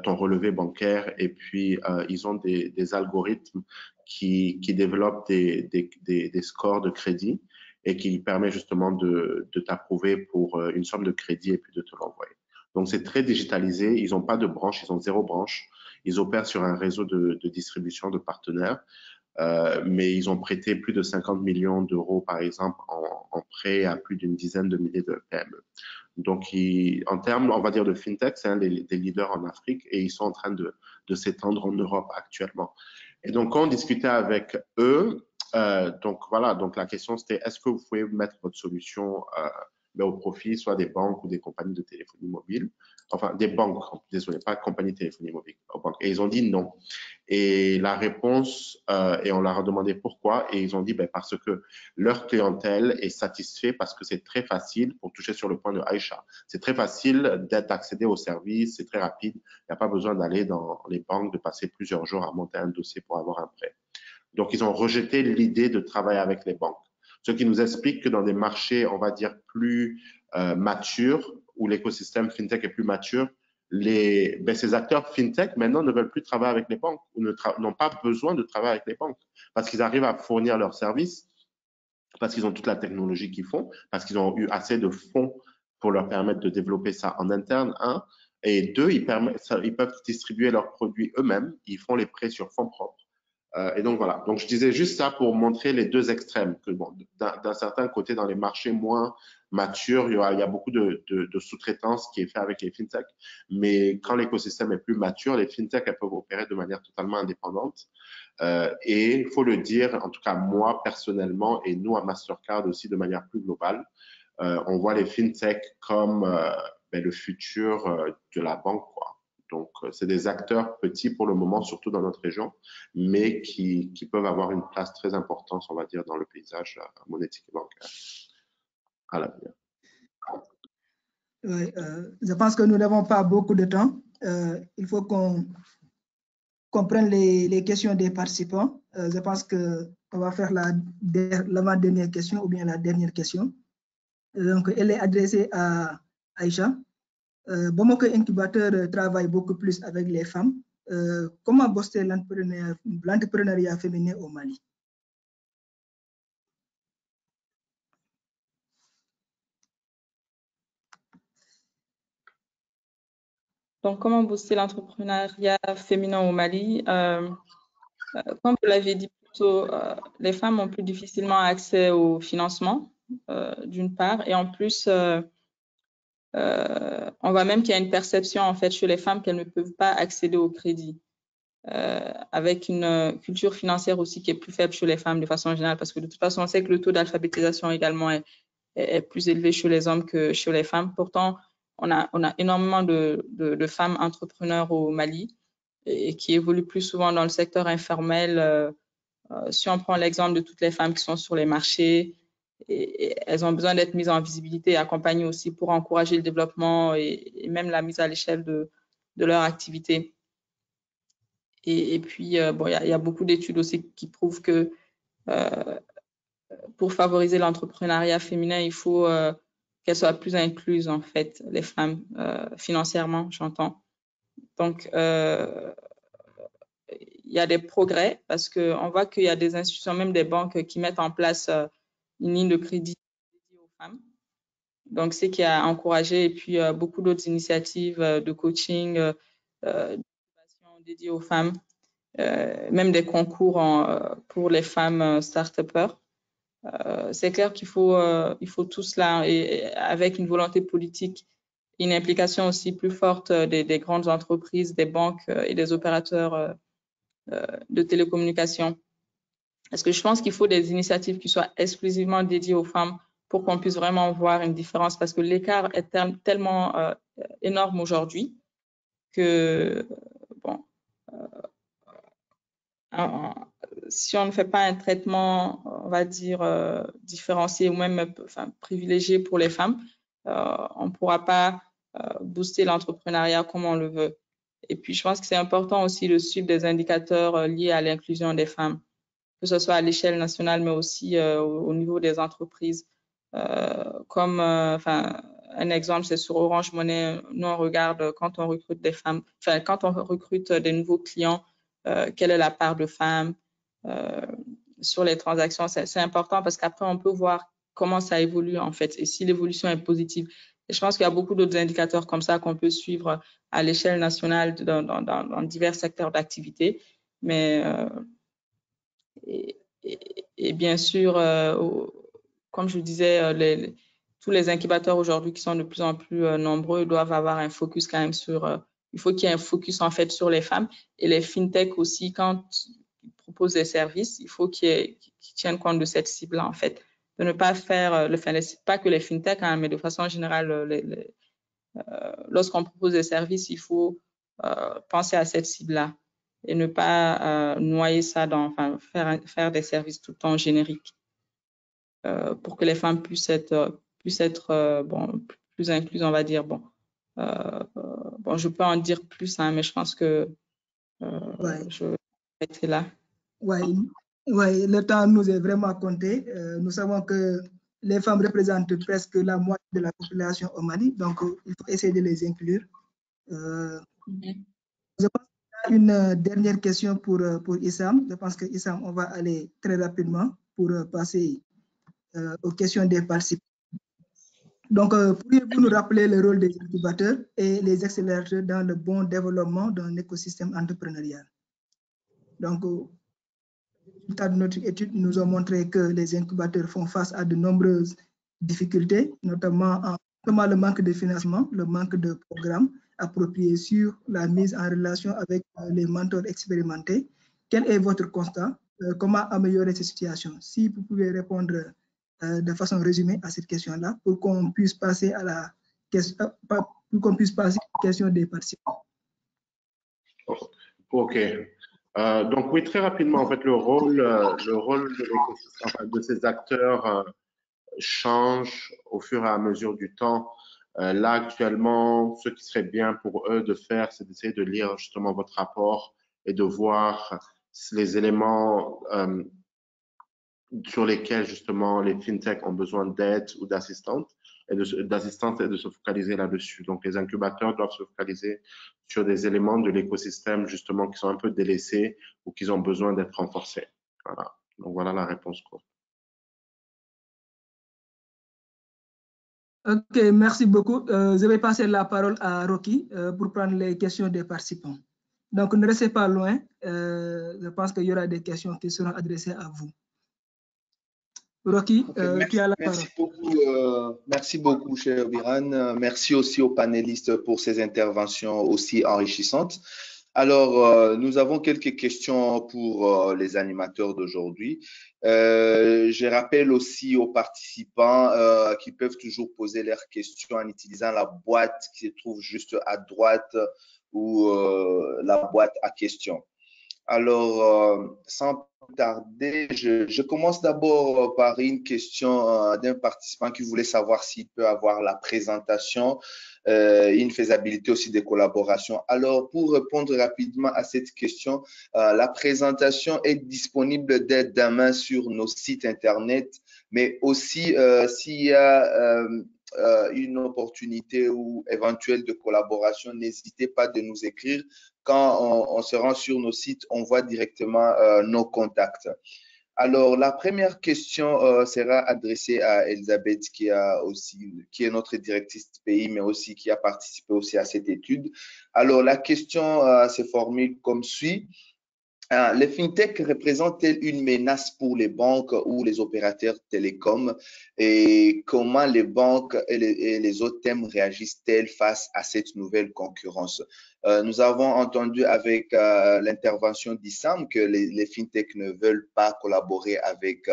ton relevé bancaire et puis ils ont des algorithmes qui développent des scores de crédit et qui permettent justement de t'approuver pour une somme de crédit et puis de te l'envoyer. Donc, c'est très digitalisé. Ils n'ont pas de branche, ils ont 0 branche. Ils opèrent sur un réseau de distribution de partenaires. Mais ils ont prêté plus de 50 millions d'euros, par exemple, en prêt à plus d'une dizaine de milliers de PME. Donc, en termes, on va dire, de fintech, c'est un des leaders en Afrique et ils sont en train de s'étendre en Europe actuellement. Et donc, quand on discutait avec eux, donc voilà, donc la question c'était est-ce que vous pouvez mettre votre solution au profit soit des banques ou des compagnies de téléphonie mobile, enfin des banques, désolé, pas compagnie de téléphonie mobile, banques. Et ils ont dit non. Et la réponse, et on leur a demandé pourquoi, et ils ont dit parce que leur clientèle est satisfaite parce que c'est très facile, pour toucher sur le point de Aïcha, c'est très facile d'accéder au service, c'est très rapide, il n'y a pas besoin d'aller dans les banques, de passer plusieurs jours à monter un dossier pour avoir un prêt. Donc, ils ont rejeté l'idée de travailler avec les banques. Ce qui nous explique que dans des marchés, on va dire, plus matures, où l'écosystème fintech est plus mature, ces acteurs fintech, maintenant, ne veulent plus travailler avec les banques ou n'ont pas besoin de travailler avec les banques parce qu'ils arrivent à fournir leurs services parce qu'ils ont toute la technologie qu'ils font, parce qu'ils ont eu assez de fonds pour leur permettre de développer ça en interne, un. Et deux, ils peuvent distribuer leurs produits eux-mêmes. Ils font les prêts sur fonds propres. Et donc, voilà. Donc, je disais juste ça pour montrer les deux extrêmes. Que bon, d'un certain côté, dans les marchés moins matures, il y a beaucoup de sous-traitance qui est fait avec les fintechs. Mais quand l'écosystème est plus mature, les fintechs, elles peuvent opérer de manière totalement indépendante. Et il faut le dire, en tout cas, moi, personnellement, et nous, à Mastercard aussi, de manière plus globale, on voit les fintechs comme le futur de la banque, quoi. Donc, c'est des acteurs petits pour le moment, surtout dans notre région, mais qui peuvent avoir une place très importante, on va dire, dans le paysage monétique et bancaire à l'avenir. Oui, je pense que nous n'avons pas beaucoup de temps. Il faut qu'on prenne les questions des participants. Je pense qu'on va faire l'avant-dernière question ou bien la dernière question. Donc, elle est adressée à Aïcha. Bamako Incubateur travaille beaucoup plus avec les femmes. Comment booster l'entrepreneuriat féminin au Mali? Donc, comment booster l'entrepreneuriat féminin au Mali? Comme vous l'avez dit plus tôt, les femmes ont plus difficilement accès au financement, d'une part, et en plus, on voit même qu'il y a une perception en fait chez les femmes qu'elles ne peuvent pas accéder au crédit, avec une culture financière aussi qui est plus faible chez les femmes de façon générale, parce que de toute façon, on sait que le taux d'alphabétisation également est plus élevé chez les hommes que chez les femmes. Pourtant, on a énormément de femmes entrepreneurs au Mali et qui évoluent plus souvent dans le secteur informel. Si on prend l'exemple de toutes les femmes qui sont sur les marchés, et elles ont besoin d'être mises en visibilité et accompagnées aussi pour encourager le développement et même la mise à l'échelle de leur activité. Et puis, bon, il y a beaucoup d'études aussi qui prouvent que pour favoriser l'entrepreneuriat féminin, il faut qu'elles soient plus incluses, en fait, les femmes, financièrement, j'entends. Donc, il y a des progrès parce qu'on voit qu'il y a des institutions, même des banques, qui mettent en place une ligne de crédit dédiée aux femmes. Donc, c'est qui a encouragé, et puis beaucoup d'autres initiatives de coaching, d'innovation dédiées aux femmes, même des concours pour les femmes start-upers. C'est clair qu'il faut tout cela, et avec une volonté politique, une implication aussi plus forte des grandes entreprises, des banques et des opérateurs de télécommunications. Parce que je pense qu'il faut des initiatives qui soient exclusivement dédiées aux femmes pour qu'on puisse vraiment voir une différence, parce que l'écart est tellement énorme aujourd'hui que, bon, si on ne fait pas un traitement, on va dire, différencié ou même privilégié pour les femmes, on ne pourra pas booster l'entrepreneuriat comme on le veut. Et puis, je pense que c'est important aussi de suivre des indicateurs liés à l'inclusion des femmes, que ce soit à l'échelle nationale, mais aussi au niveau des entreprises. Comme, un exemple, c'est sur Orange Money. Nous, on regarde quand on recrute des femmes, quand on recrute des nouveaux clients, quelle est la part de femmes sur les transactions. C'est important parce qu'après, on peut voir comment ça évolue, en fait, et si l'évolution est positive. Et je pense qu'il y a beaucoup d'autres indicateurs comme ça qu'on peut suivre à l'échelle nationale dans divers secteurs d'activité. Mais, et bien sûr, comme je disais, tous les incubateurs aujourd'hui qui sont de plus en plus nombreux doivent avoir un focus quand même sur, il faut qu'il y ait un focus en fait sur les femmes, et les fintech aussi, quand ils proposent des services, il faut qu'ils tiennent compte de cette cible-là en fait, de ne pas faire, pas que les fintech, hein, mais de façon générale, lorsqu'on propose des services, il faut penser à cette cible-là et ne pas noyer ça faire des services tout le temps génériques pour que les femmes puissent être plus incluses, on va dire. Bon, je peux en dire plus, hein, mais je pense que je vais arrêter là. Oui, le temps nous est vraiment compté. Nous savons que les femmes représentent presque la moitié de la population au Mali, donc il faut essayer de les inclure. Je pense qu'il y a une dernière question pour Issam. Je pense que Issam, on va aller très rapidement pour passer aux questions des participants. Donc, pourriez-vous nous rappeler le rôle des incubateurs et les accélérateurs dans le bon développement d'un écosystème entrepreneurial? Donc, les résultats de notre étude nous ont montré que les incubateurs font face à de nombreuses difficultés, notamment le manque de financement, le manque de programmes appropriés sur la mise en relation avec les mentors expérimentés. Quel est votre constat? Comment améliorer cette situation? Si vous pouvez répondre de façon résumée à cette question-là, pour qu'on puisse passer à la question des participants. OK. Donc oui, très rapidement, en fait, le rôle de l'écosystème, enfin, de ces acteurs change au fur et à mesure du temps. Là, actuellement, ce qui serait bien pour eux de faire, c'est d'essayer de lire justement votre rapport et de voir les éléments sur lesquels justement les fintechs ont besoin d'aide ou d'assistance et de se focaliser là-dessus. Donc, les incubateurs doivent se focaliser sur des éléments de l'écosystème justement qui sont un peu délaissés ou qui ont besoin d'être renforcés. Voilà. Donc, voilà la réponse courte. Ok, merci beaucoup. Je vais passer la parole à Rocky pour prendre les questions des participants. Donc, ne restez pas loin. Je pense qu'il y aura des questions qui seront adressées à vous. Rocky, tu as la parole. Merci beaucoup, cher Biran. Merci aussi aux panélistes pour ces interventions aussi enrichissantes. Alors, nous avons quelques questions pour les animateurs d'aujourd'hui. Je rappelle aussi aux participants qui peuvent toujours poser leurs questions en utilisant la boîte qui se trouve juste à droite ou la boîte à questions. Alors, sans tarder, je commence d'abord par une question d'un participant qui voulait savoir s'il peut avoir la présentation, une faisabilité aussi des collaborations. Alors, pour répondre rapidement à cette question, la présentation est disponible dès demain sur nos sites Internet, mais aussi s'il y a une opportunité ou éventuelle de collaboration, n'hésitez pas de nous écrire. Quand on se rend sur nos sites, on voit directement nos contacts. Alors, la première question sera adressée à Elisabeth, qui est notre directrice pays, mais aussi qui a participé aussi à cette étude. Alors, la question se formule comme suit. Les fintechs représentent-elles une menace pour les banques ou les opérateurs télécoms et comment les banques et les autres thèmes réagissent-elles face à cette nouvelle concurrence? Nous avons entendu avec l'intervention d'Issam que les fintechs ne veulent pas collaborer avec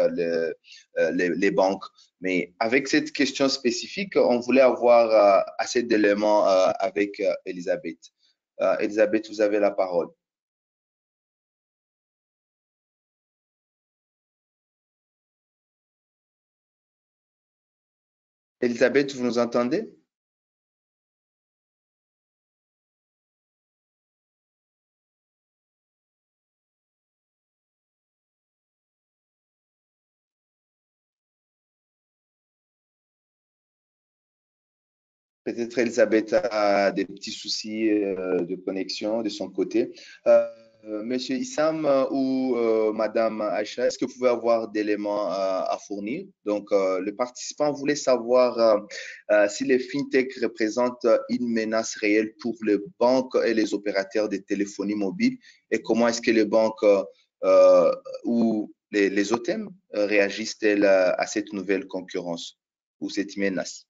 les banques. Mais avec cette question spécifique, on voulait avoir assez d'éléments avec Elisabeth. Elisabeth, vous avez la parole. Elisabeth, vous nous entendez? Peut-être Elisabeth a des petits soucis de connexion de son côté. Monsieur Issam ou Madame Aïcha, est-ce que vous pouvez avoir d'éléments à fournir? Donc, le participant voulait savoir si les fintechs représentent une menace réelle pour les banques et les opérateurs de téléphonie mobile et comment est-ce que les banques ou les OTEM réagissent-elles à cette nouvelle concurrence ou cette menace?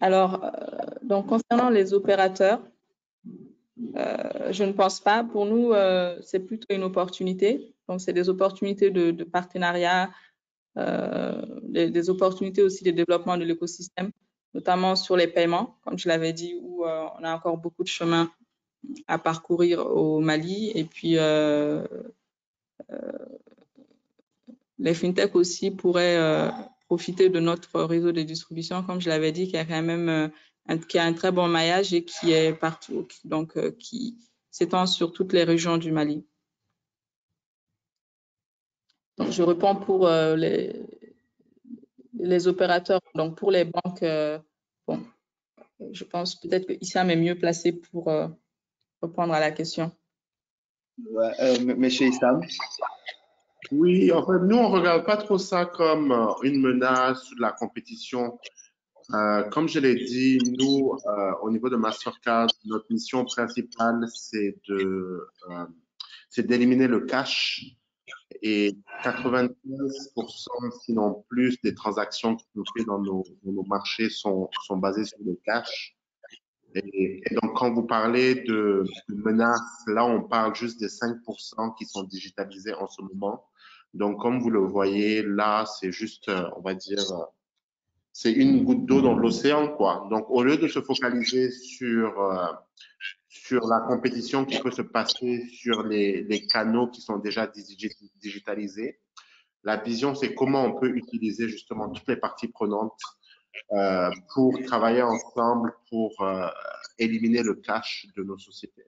Alors, donc concernant les opérateurs, je ne pense pas. Pour nous, c'est plutôt une opportunité. Donc, c'est des opportunités de partenariat, des opportunités aussi de développement de l'écosystème, notamment sur les paiements, comme je l'avais dit, où on a encore beaucoup de chemin à parcourir au Mali. Et puis, les fintechs aussi pourraient profiter de notre réseau de distribution, comme je l'avais dit, qui a quand même qui a un très bon maillage et qui est partout, donc qui s'étend sur toutes les régions du Mali. Donc, je réponds pour les opérateurs. Donc, pour les banques, bon, je pense peut-être que Issam est mieux placé pour répondre à la question. Ouais, Monsieur Issam. Oui, en fait, nous, on ne regarde pas trop ça comme une menace ou de la compétition. Comme je l'ai dit, nous, au niveau de Mastercard, notre mission principale, c'est d'éliminer le cash. Et 95%, sinon plus, des transactions qui nous fait dans nos marchés sont basées sur le cash. Et donc, quand vous parlez de menaces, là, on parle juste des 5% qui sont digitalisés en ce moment. Donc, comme vous le voyez, là, c'est juste, on va dire, c'est une goutte d'eau dans l'océan, quoi. Donc, au lieu de se focaliser sur la compétition qui peut se passer sur les canaux qui sont déjà digitalisés, la vision, c'est comment on peut utiliser justement toutes les parties prenantes pour travailler ensemble pour éliminer le cash de nos sociétés.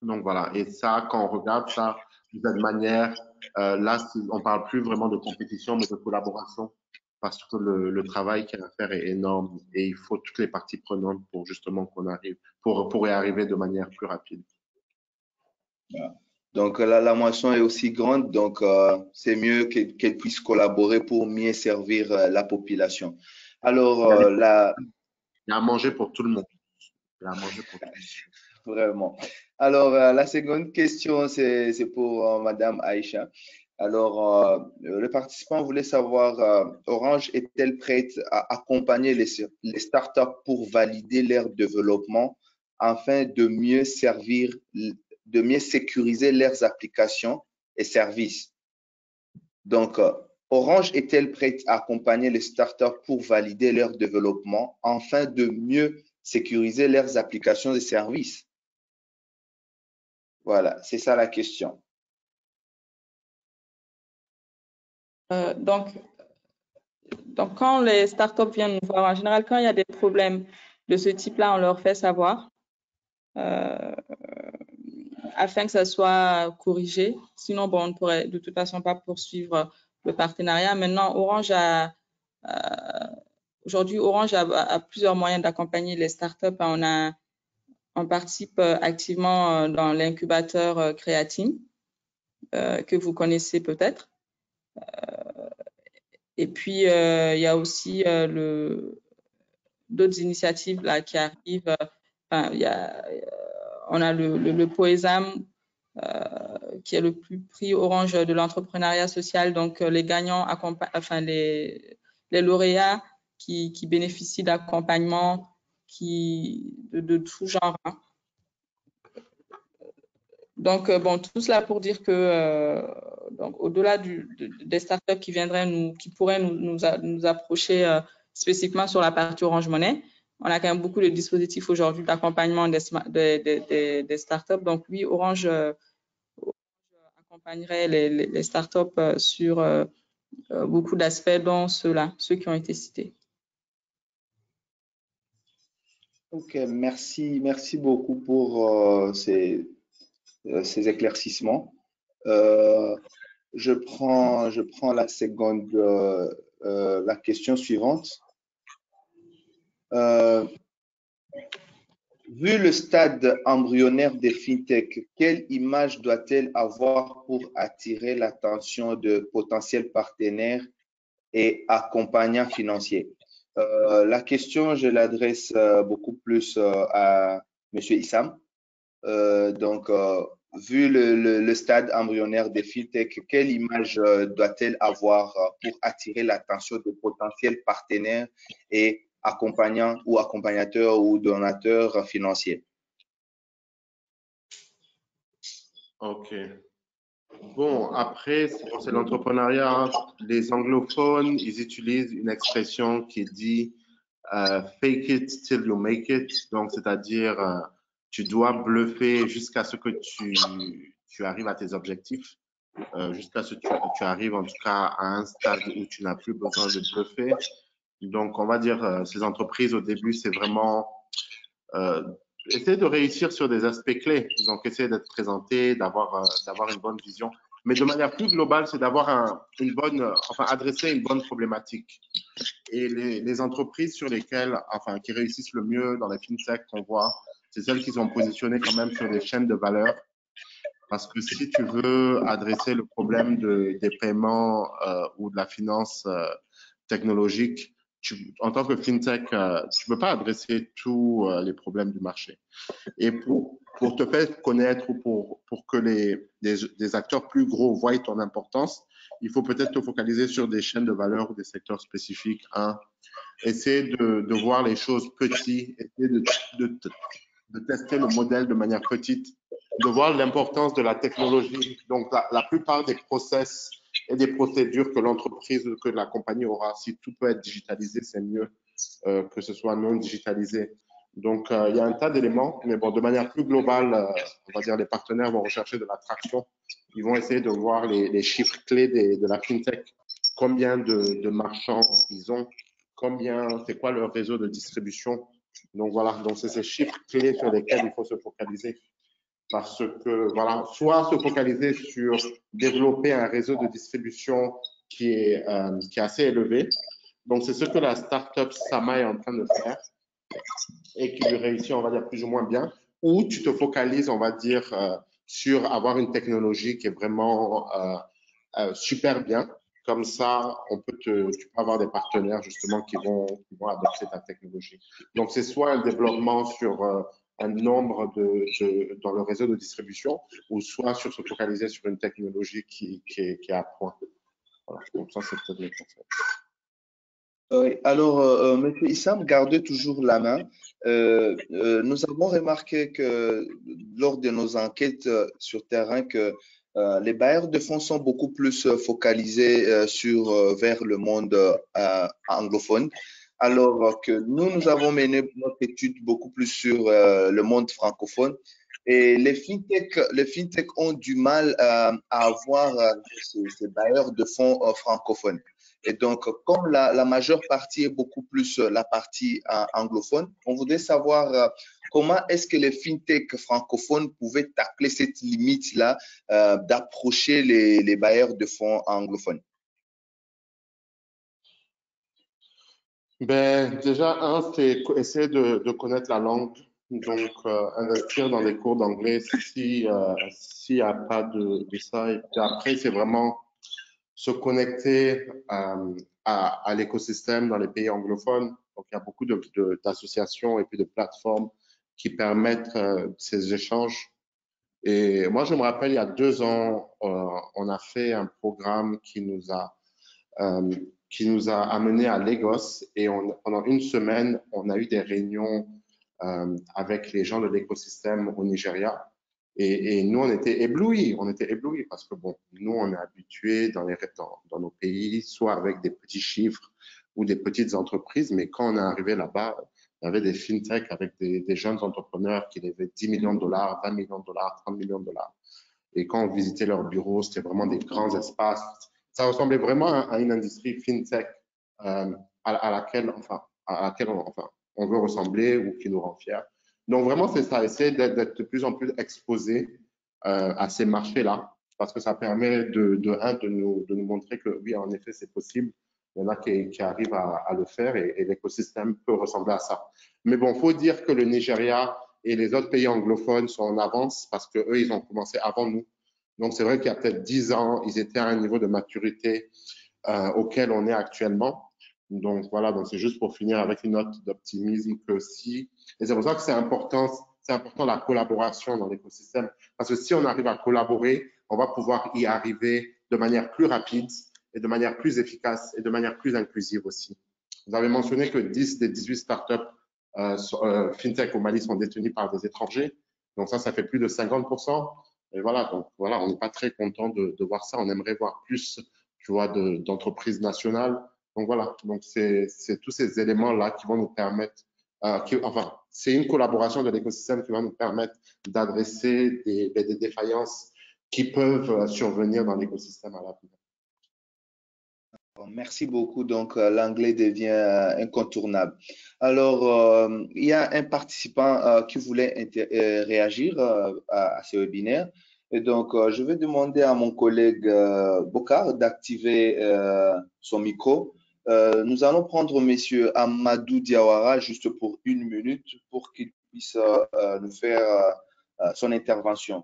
Donc voilà, et ça, quand on regarde ça de cette manière, là, on ne parle plus vraiment de compétition, mais de collaboration, parce que le travail qu'il y a à faire est énorme et il faut toutes les parties prenantes pour justement qu'on arrive, pour y arriver de manière plus rapide. Donc la moisson est aussi grande, donc c'est mieux qu'elle puisse collaborer pour mieux servir la population. Alors, Il y a à manger pour tout le monde. Il y a à manger pour tout le monde. vraiment. Alors, la seconde question, c'est pour Madame Aïcha. Alors, le participant voulait savoir, Orange est-elle prête à accompagner les startups pour valider leur développement afin de mieux servir, de mieux sécuriser leurs applications et services? Donc, Orange est-elle prête à accompagner les startups pour valider leur développement afin de mieux sécuriser leurs applications et services? Voilà, c'est ça la question. Donc, quand les startups viennent nous voir, en général, quand il y a des problèmes de ce type-là, on leur fait savoir afin que ça soit corrigé. Sinon, bon, on ne pourrait de toute façon pas poursuivre le partenariat. Maintenant, aujourd'hui, Orange a plusieurs moyens d'accompagner les startups. On participe activement dans l'incubateur Créatine, que vous connaissez peut-être. Et puis, il y a aussi d'autres initiatives là, qui arrivent. On a le Poésam, qui est le prix Orange de l'entrepreneuriat social. Donc, les gagnants, les lauréats qui bénéficient d'accompagnement de tout genre. Hein. Donc, bon, tout cela pour dire que donc, au-delà des startups qui pourraient nous approcher spécifiquement sur la partie Orange Money, on a quand même beaucoup de dispositifs aujourd'hui d'accompagnement des startups. Donc, oui, Orange accompagnerait les startups sur beaucoup d'aspects, dont ceux qui ont été cités. Ok, merci beaucoup pour ces éclaircissements. Je prends la seconde, la question suivante. Vu le stade embryonnaire des fintech, quelle image doit-elle avoir pour attirer l'attention de potentiels partenaires et accompagnants financiers? La question, je l'adresse beaucoup plus à M. Issam. Vu le stade embryonnaire des fintech, quelle image doit-elle avoir pour attirer l'attention de potentiels partenaires et accompagnants ou accompagnateurs ou donateurs financiers? OK. Bon, après, c'est l'entrepreneuriat. Les anglophones, ils utilisent une expression qui dit fake it till you make it. Donc, c'est-à-dire, tu dois bluffer jusqu'à ce que tu arrives à tes objectifs, jusqu'à ce que tu arrives en tout cas à un stade où tu n'as plus besoin de bluffer. Donc, on va dire, ces entreprises au début, c'est vraiment essayer de réussir sur des aspects clés. Donc, essayer d'être présenté, d'avoir une bonne vision. Mais de manière plus globale, c'est d'avoir adresser une bonne problématique. Et les entreprises sur lesquelles, enfin, qui réussissent le mieux dans les fintech qu'on voit, c'est celles qui sont positionnées quand même sur des chaînes de valeur. Parce que si tu veux adresser le problème des paiements ou de la finance technologique, en tant que fintech, tu ne peux pas adresser tous les problèmes du marché. Et pour te faire connaître ou pour que des acteurs plus gros voient ton importance, il faut peut-être te focaliser sur des chaînes de valeur ou des secteurs spécifiques. Essayer de voir les choses petites, essayer de tester le modèle de manière petite, de voir l'importance de la technologie. Donc, la plupart des process et des procédures que l'entreprise, que la compagnie aura, si tout peut être digitalisé, c'est mieux que ce soit non digitalisé. Donc, il y a un tas d'éléments, mais bon, de manière plus globale, on va dire les partenaires vont rechercher de l'attraction. Ils vont essayer de voir les chiffres clés de la fintech. Combien de marchands ils ont, c'est quoi leur réseau de distribution. Donc, voilà, donc c'est ces chiffres clés sur lesquels il faut se focaliser. Parce que, voilà, soit se focaliser sur développer un réseau de distribution qui est assez élevé. Donc, c'est ce que la startup Sama est en train de faire et qui lui réussit, on va dire, plus ou moins bien. Ou tu te focalises, on va dire, sur avoir une technologie qui est vraiment super bien. Comme ça, tu peux avoir des partenaires, justement, qui vont adopter ta technologie. Donc, c'est soit un développement sur un nombre dans le réseau de distribution, ou soit sur se focaliser sur une technologie qui est à point. Voilà, donc ça, c'est peut-être le conseil. Oui, alors, M. Issam, gardez toujours la main. Nous avons remarqué que lors de nos enquêtes sur terrain, que les bailleurs de fonds sont beaucoup plus focalisés vers le monde anglophone, alors que nous avons mené notre étude beaucoup plus sur le monde francophone. Et les fintech ont du mal à avoir ces bailleurs de fonds francophones. Et donc, comme la majeure partie est beaucoup plus la partie anglophone, on voudrait savoir comment est-ce que les fintech francophones pouvaient tacler cette limite-là d'approcher les bailleurs de fonds anglophones. Ben, déjà, c'est essayer de connaître la langue. Donc, investir dans des cours d'anglais s'il n'y a pas de ça. Et puis après, c'est vraiment se connecter à l'écosystème dans les pays anglophones. Donc, il y a beaucoup d'associations et puis de plateformes qui permettent ces échanges. Et moi, je me rappelle, il y a 2 ans, on a fait un programme qui nous a amené à Lagos et pendant une semaine, on a eu des réunions avec les gens de l'écosystème au Nigeria. Et nous, on était éblouis parce que, bon, nous, on est habitués dans nos pays, soit avec des petits chiffres ou des petites entreprises, mais quand on est arrivé là-bas, il y avait des fintechs avec des jeunes entrepreneurs qui levaient 10 millions de dollars, 20 millions de dollars, 30 millions de dollars. Et quand on visitait leurs bureaux, c'était vraiment des grands espaces. Ça ressemblait vraiment à une industrie fintech à laquelle on veut ressembler ou qui nous rend fiers. Donc, vraiment, c'est ça, essayer d'être de plus en plus exposé à ces marchés-là, parce que ça permet de nous montrer que oui, en effet, c'est possible. Il y en a qui arrivent à le faire et l'écosystème peut ressembler à ça. Mais bon, il faut dire que le Nigeria et les autres pays anglophones sont en avance parce qu'eux, ils ont commencé avant nous. Donc, c'est vrai qu'il y a peut-être 10 ans, ils étaient à un niveau de maturité auquel on est actuellement. Donc, voilà, donc c'est juste pour finir avec une note d'optimisme que si, et c'est pour ça que c'est important la collaboration dans l'écosystème. Parce que si on arrive à collaborer, on va pouvoir y arriver de manière plus rapide et de manière plus efficace et de manière plus inclusive aussi. Vous avez mentionné que 10 des 18 startups fintech au Mali sont détenues par des étrangers. Donc ça fait plus de 50%. Et voilà, donc voilà, on n'est pas très content de voir ça. On aimerait voir plus, tu vois, d'entreprises nationales. Donc voilà, donc c'est tous ces éléments-là qui vont nous permettre, c'est une collaboration de l'écosystème qui va nous permettre d'adresser des défaillances qui peuvent survenir dans l'écosystème à l'avenir. Merci beaucoup. Donc, l'anglais devient incontournable. Alors, il y a un participant qui voulait réagir à ce webinaire. Et donc, je vais demander à mon collègue Bokar d'activer son micro Nous allons prendre Monsieur Amadou Diawara juste pour 1 minute pour qu'il puisse nous faire son intervention.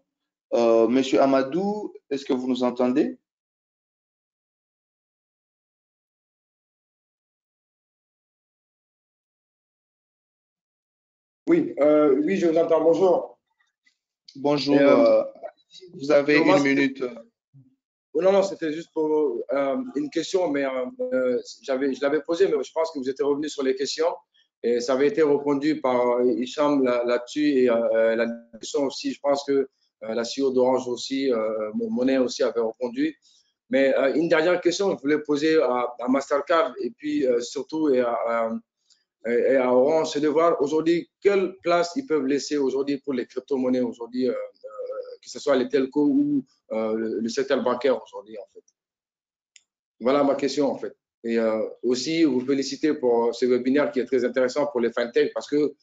Monsieur Amadou, est-ce que vous nous entendez? Oui, oui, je vous entends. Bonjour. Bonjour, vous avez 1 minute. Non, non, c'était juste pour une question, mais je l'avais posée, mais je pense que vous étiez revenu sur les questions et ça avait été répondu par Hicham là-dessus et la question aussi, je pense que la CEO d'Orange aussi, Monnaie aussi avait répondu. Mais une dernière question que je voulais poser à Mastercard et puis surtout et à Orange, c'est de voir aujourd'hui quelle place ils peuvent laisser aujourd'hui pour les crypto-monnaies aujourd'hui, que ce soit les telcos ou le secteur bancaire aujourd'hui, en fait. Voilà ma question, en fait. Et aussi, vous féliciter pour ce webinaire qui est très intéressant pour les fintech parce que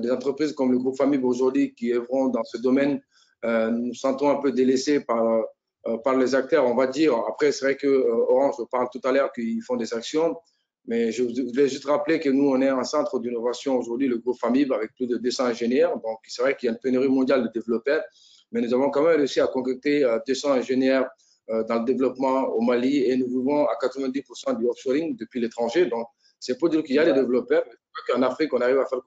des entreprises comme le groupe Famib aujourd'hui qui œuvront dans ce domaine, nous sentons un peu délaissés par les acteurs, on va dire. Après, c'est vrai que Orange parle tout à l'heure qu'ils font des actions, mais je voulais juste rappeler que nous, on est un centre d'innovation aujourd'hui, le groupe Famib, avec plus de 200 ingénieurs. Donc, c'est vrai qu'il y a une pénurie mondiale de développeurs, mais nous avons quand même réussi à concocter 200 ingénieurs dans le développement au Mali et nous vivons à 90% du offshoring depuis l'étranger. Donc, c'est pour dire qu'il y a des développeurs. En Afrique, on arrive à faire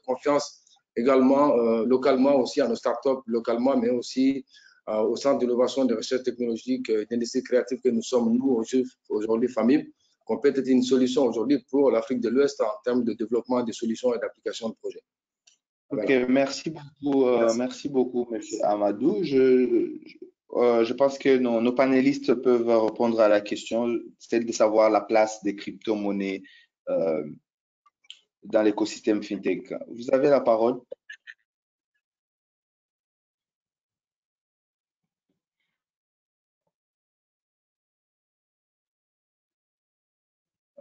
confiance également localement aussi à nos startups localement, mais aussi au centre d'innovation de recherche technologique et d'industrie créative que nous sommes, nous, aujourd'hui, Famib, qu'on peut être une solution aujourd'hui pour l'Afrique de l'Ouest en termes de développement des solutions et d'application de projets. Voilà. Ok, merci beaucoup, Monsieur Amadou. Je pense que nos panélistes peuvent répondre à la question, celle de savoir la place des crypto-monnaies dans l'écosystème FinTech. Vous avez la parole.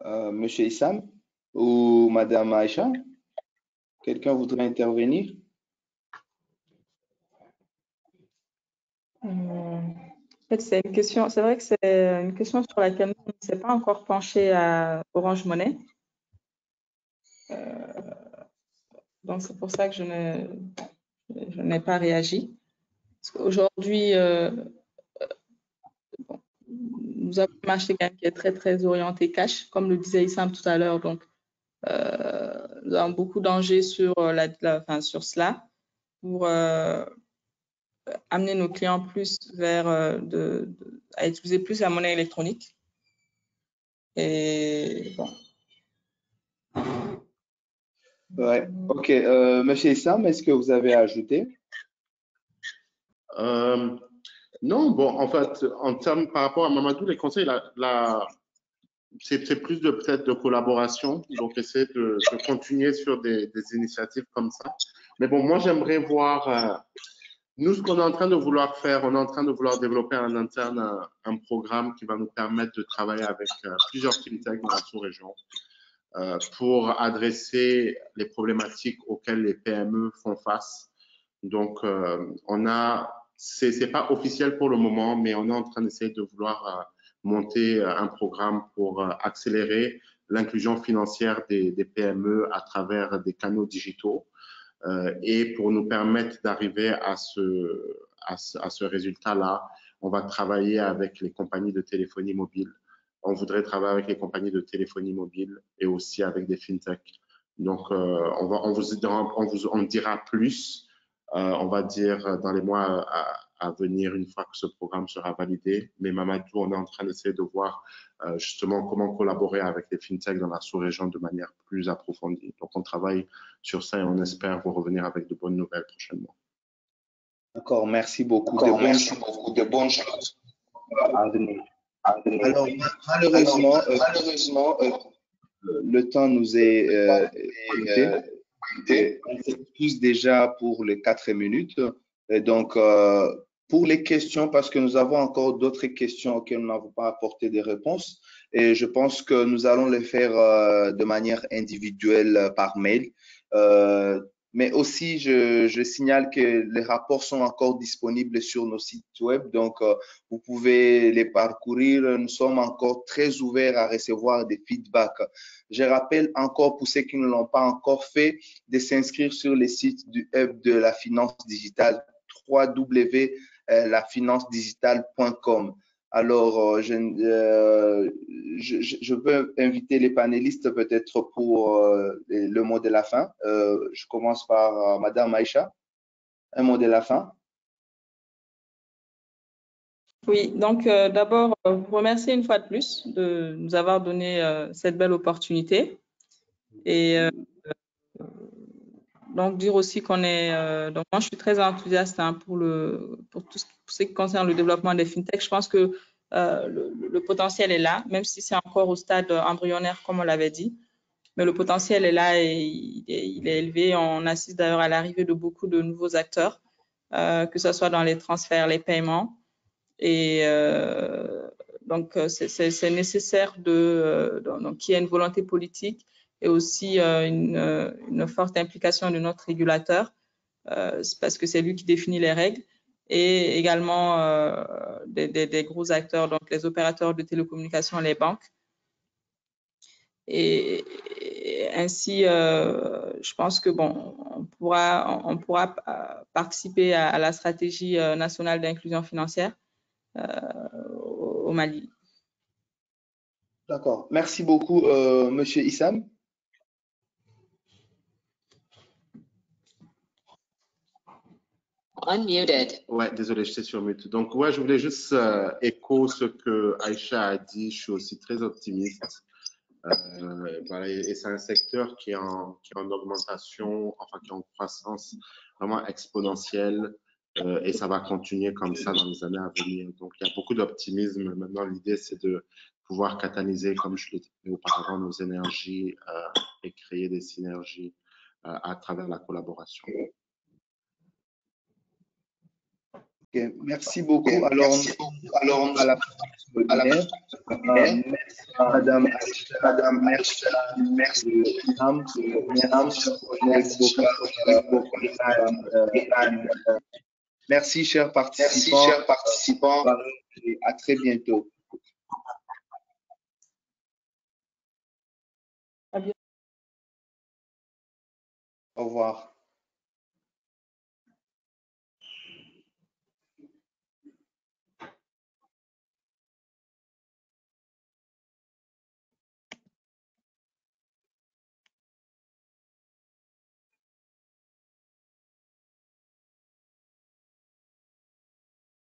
Monsieur Issam ou Madame Aïcha, quelqu'un voudrait intervenir? En fait, c'est une question, c'est vrai que c'est une question sur laquelle on ne s'est pas encore penché à Orange Money. Donc, c'est pour ça que je n'ai pas réagi. Parce qu'aujourd'hui, nous avons un marché qui est très, très orienté cash, comme le disait Issam tout à l'heure. Donc, nous avons beaucoup d'enjeux sur, sur cela pour amener nos clients plus vers à utiliser plus la monnaie électronique. Et bon. Ouais, ok. Monsieur Issam, est-ce que vous avez ajouté? Non, bon, en fait, en termes par rapport à Mamadou, les conseils, c'est plus peut-être de collaboration, donc essayer de continuer sur des initiatives comme ça. Mais bon, moi, j'aimerais voir, nous, ce qu'on est en train de vouloir faire, on est en train de vouloir développer en interne un programme qui va nous permettre de travailler avec plusieurs fintechs dans la sous-région pour adresser les problématiques auxquelles les PME font face. Donc, c'est pas officiel pour le moment, mais on est en train d'essayer de vouloir monter un programme pour accélérer l'inclusion financière des PME à travers des canaux digitaux et pour nous permettre d'arriver à ce résultat-là, on va travailler avec les compagnies de téléphonie mobile. On voudrait travailler avec les compagnies de téléphonie mobile et aussi avec des fintechs. Donc, on vous dira plus, on va dire, dans les mois à venir, une fois que ce programme sera validé. Mais Mamadou, on est en train d'essayer de voir justement comment collaborer avec les fintechs dans la sous-région de manière plus approfondie. Donc, on travaille sur ça et on espère vous revenir avec de bonnes nouvelles prochainement. D'accord, merci beaucoup. De bonnes choses à venir. Alors, malheureusement, le temps nous est compté. On s'excuse déjà pour les 4 minutes. Et donc, pour les questions, parce que nous avons encore d'autres questions auxquelles nous n'avons pas apporté des réponses, et je pense que nous allons les faire de manière individuelle par mail. Mais aussi, je signale que les rapports sont encore disponibles sur nos sites web, donc vous pouvez les parcourir. Nous sommes encore très ouverts à recevoir des feedbacks. Je rappelle encore pour ceux qui ne l'ont pas encore fait de s'inscrire sur les sites du hub de la finance digitale, www.lafinancedigitale.com. Alors, je veux inviter les panélistes peut-être pour le mot de la fin. Je commence par Madame Aïcha. Un mot de la fin. Oui, donc d'abord, vous remercier une fois de plus de nous avoir donné cette belle opportunité. Et donc dire aussi qu'on est, donc moi je suis très enthousiaste hein, pour tout ce qui concerne le développement des fintechs. Je pense que le potentiel est là, même si c'est encore au stade embryonnaire comme on l'avait dit, mais le potentiel est là et il est élevé. On assiste d'ailleurs à l'arrivée de beaucoup de nouveaux acteurs, que ce soit dans les transferts, les paiements, et donc c'est nécessaire donc qu'il y ait une volonté politique et aussi une forte implication de notre régulateur, parce que c'est lui qui définit les règles, et également des gros acteurs, donc les opérateurs de télécommunications, les banques. Et ainsi, je pense que bon, on pourra participer à la stratégie nationale d'inclusion financière au Mali. D'accord. Merci beaucoup, Monsieur Issam. Unmuted. Ouais, désolé, j'étais sur mute. Donc, ouais, je voulais juste écho ce que Aïcha a dit. Je suis aussi très optimiste. Voilà, et c'est un secteur qui est en augmentation, enfin qui est en croissance vraiment exponentielle, et ça va continuer comme ça dans les années à venir. Donc, il y a beaucoup d'optimisme. Maintenant, l'idée, c'est de pouvoir catalyser, comme je l'ai dit auparavant, nos énergies et créer des synergies à travers la collaboration. Okay. Merci beaucoup. Alors, à la fin, Madame Aïcha, merci, chers participants. À très bientôt. Au revoir.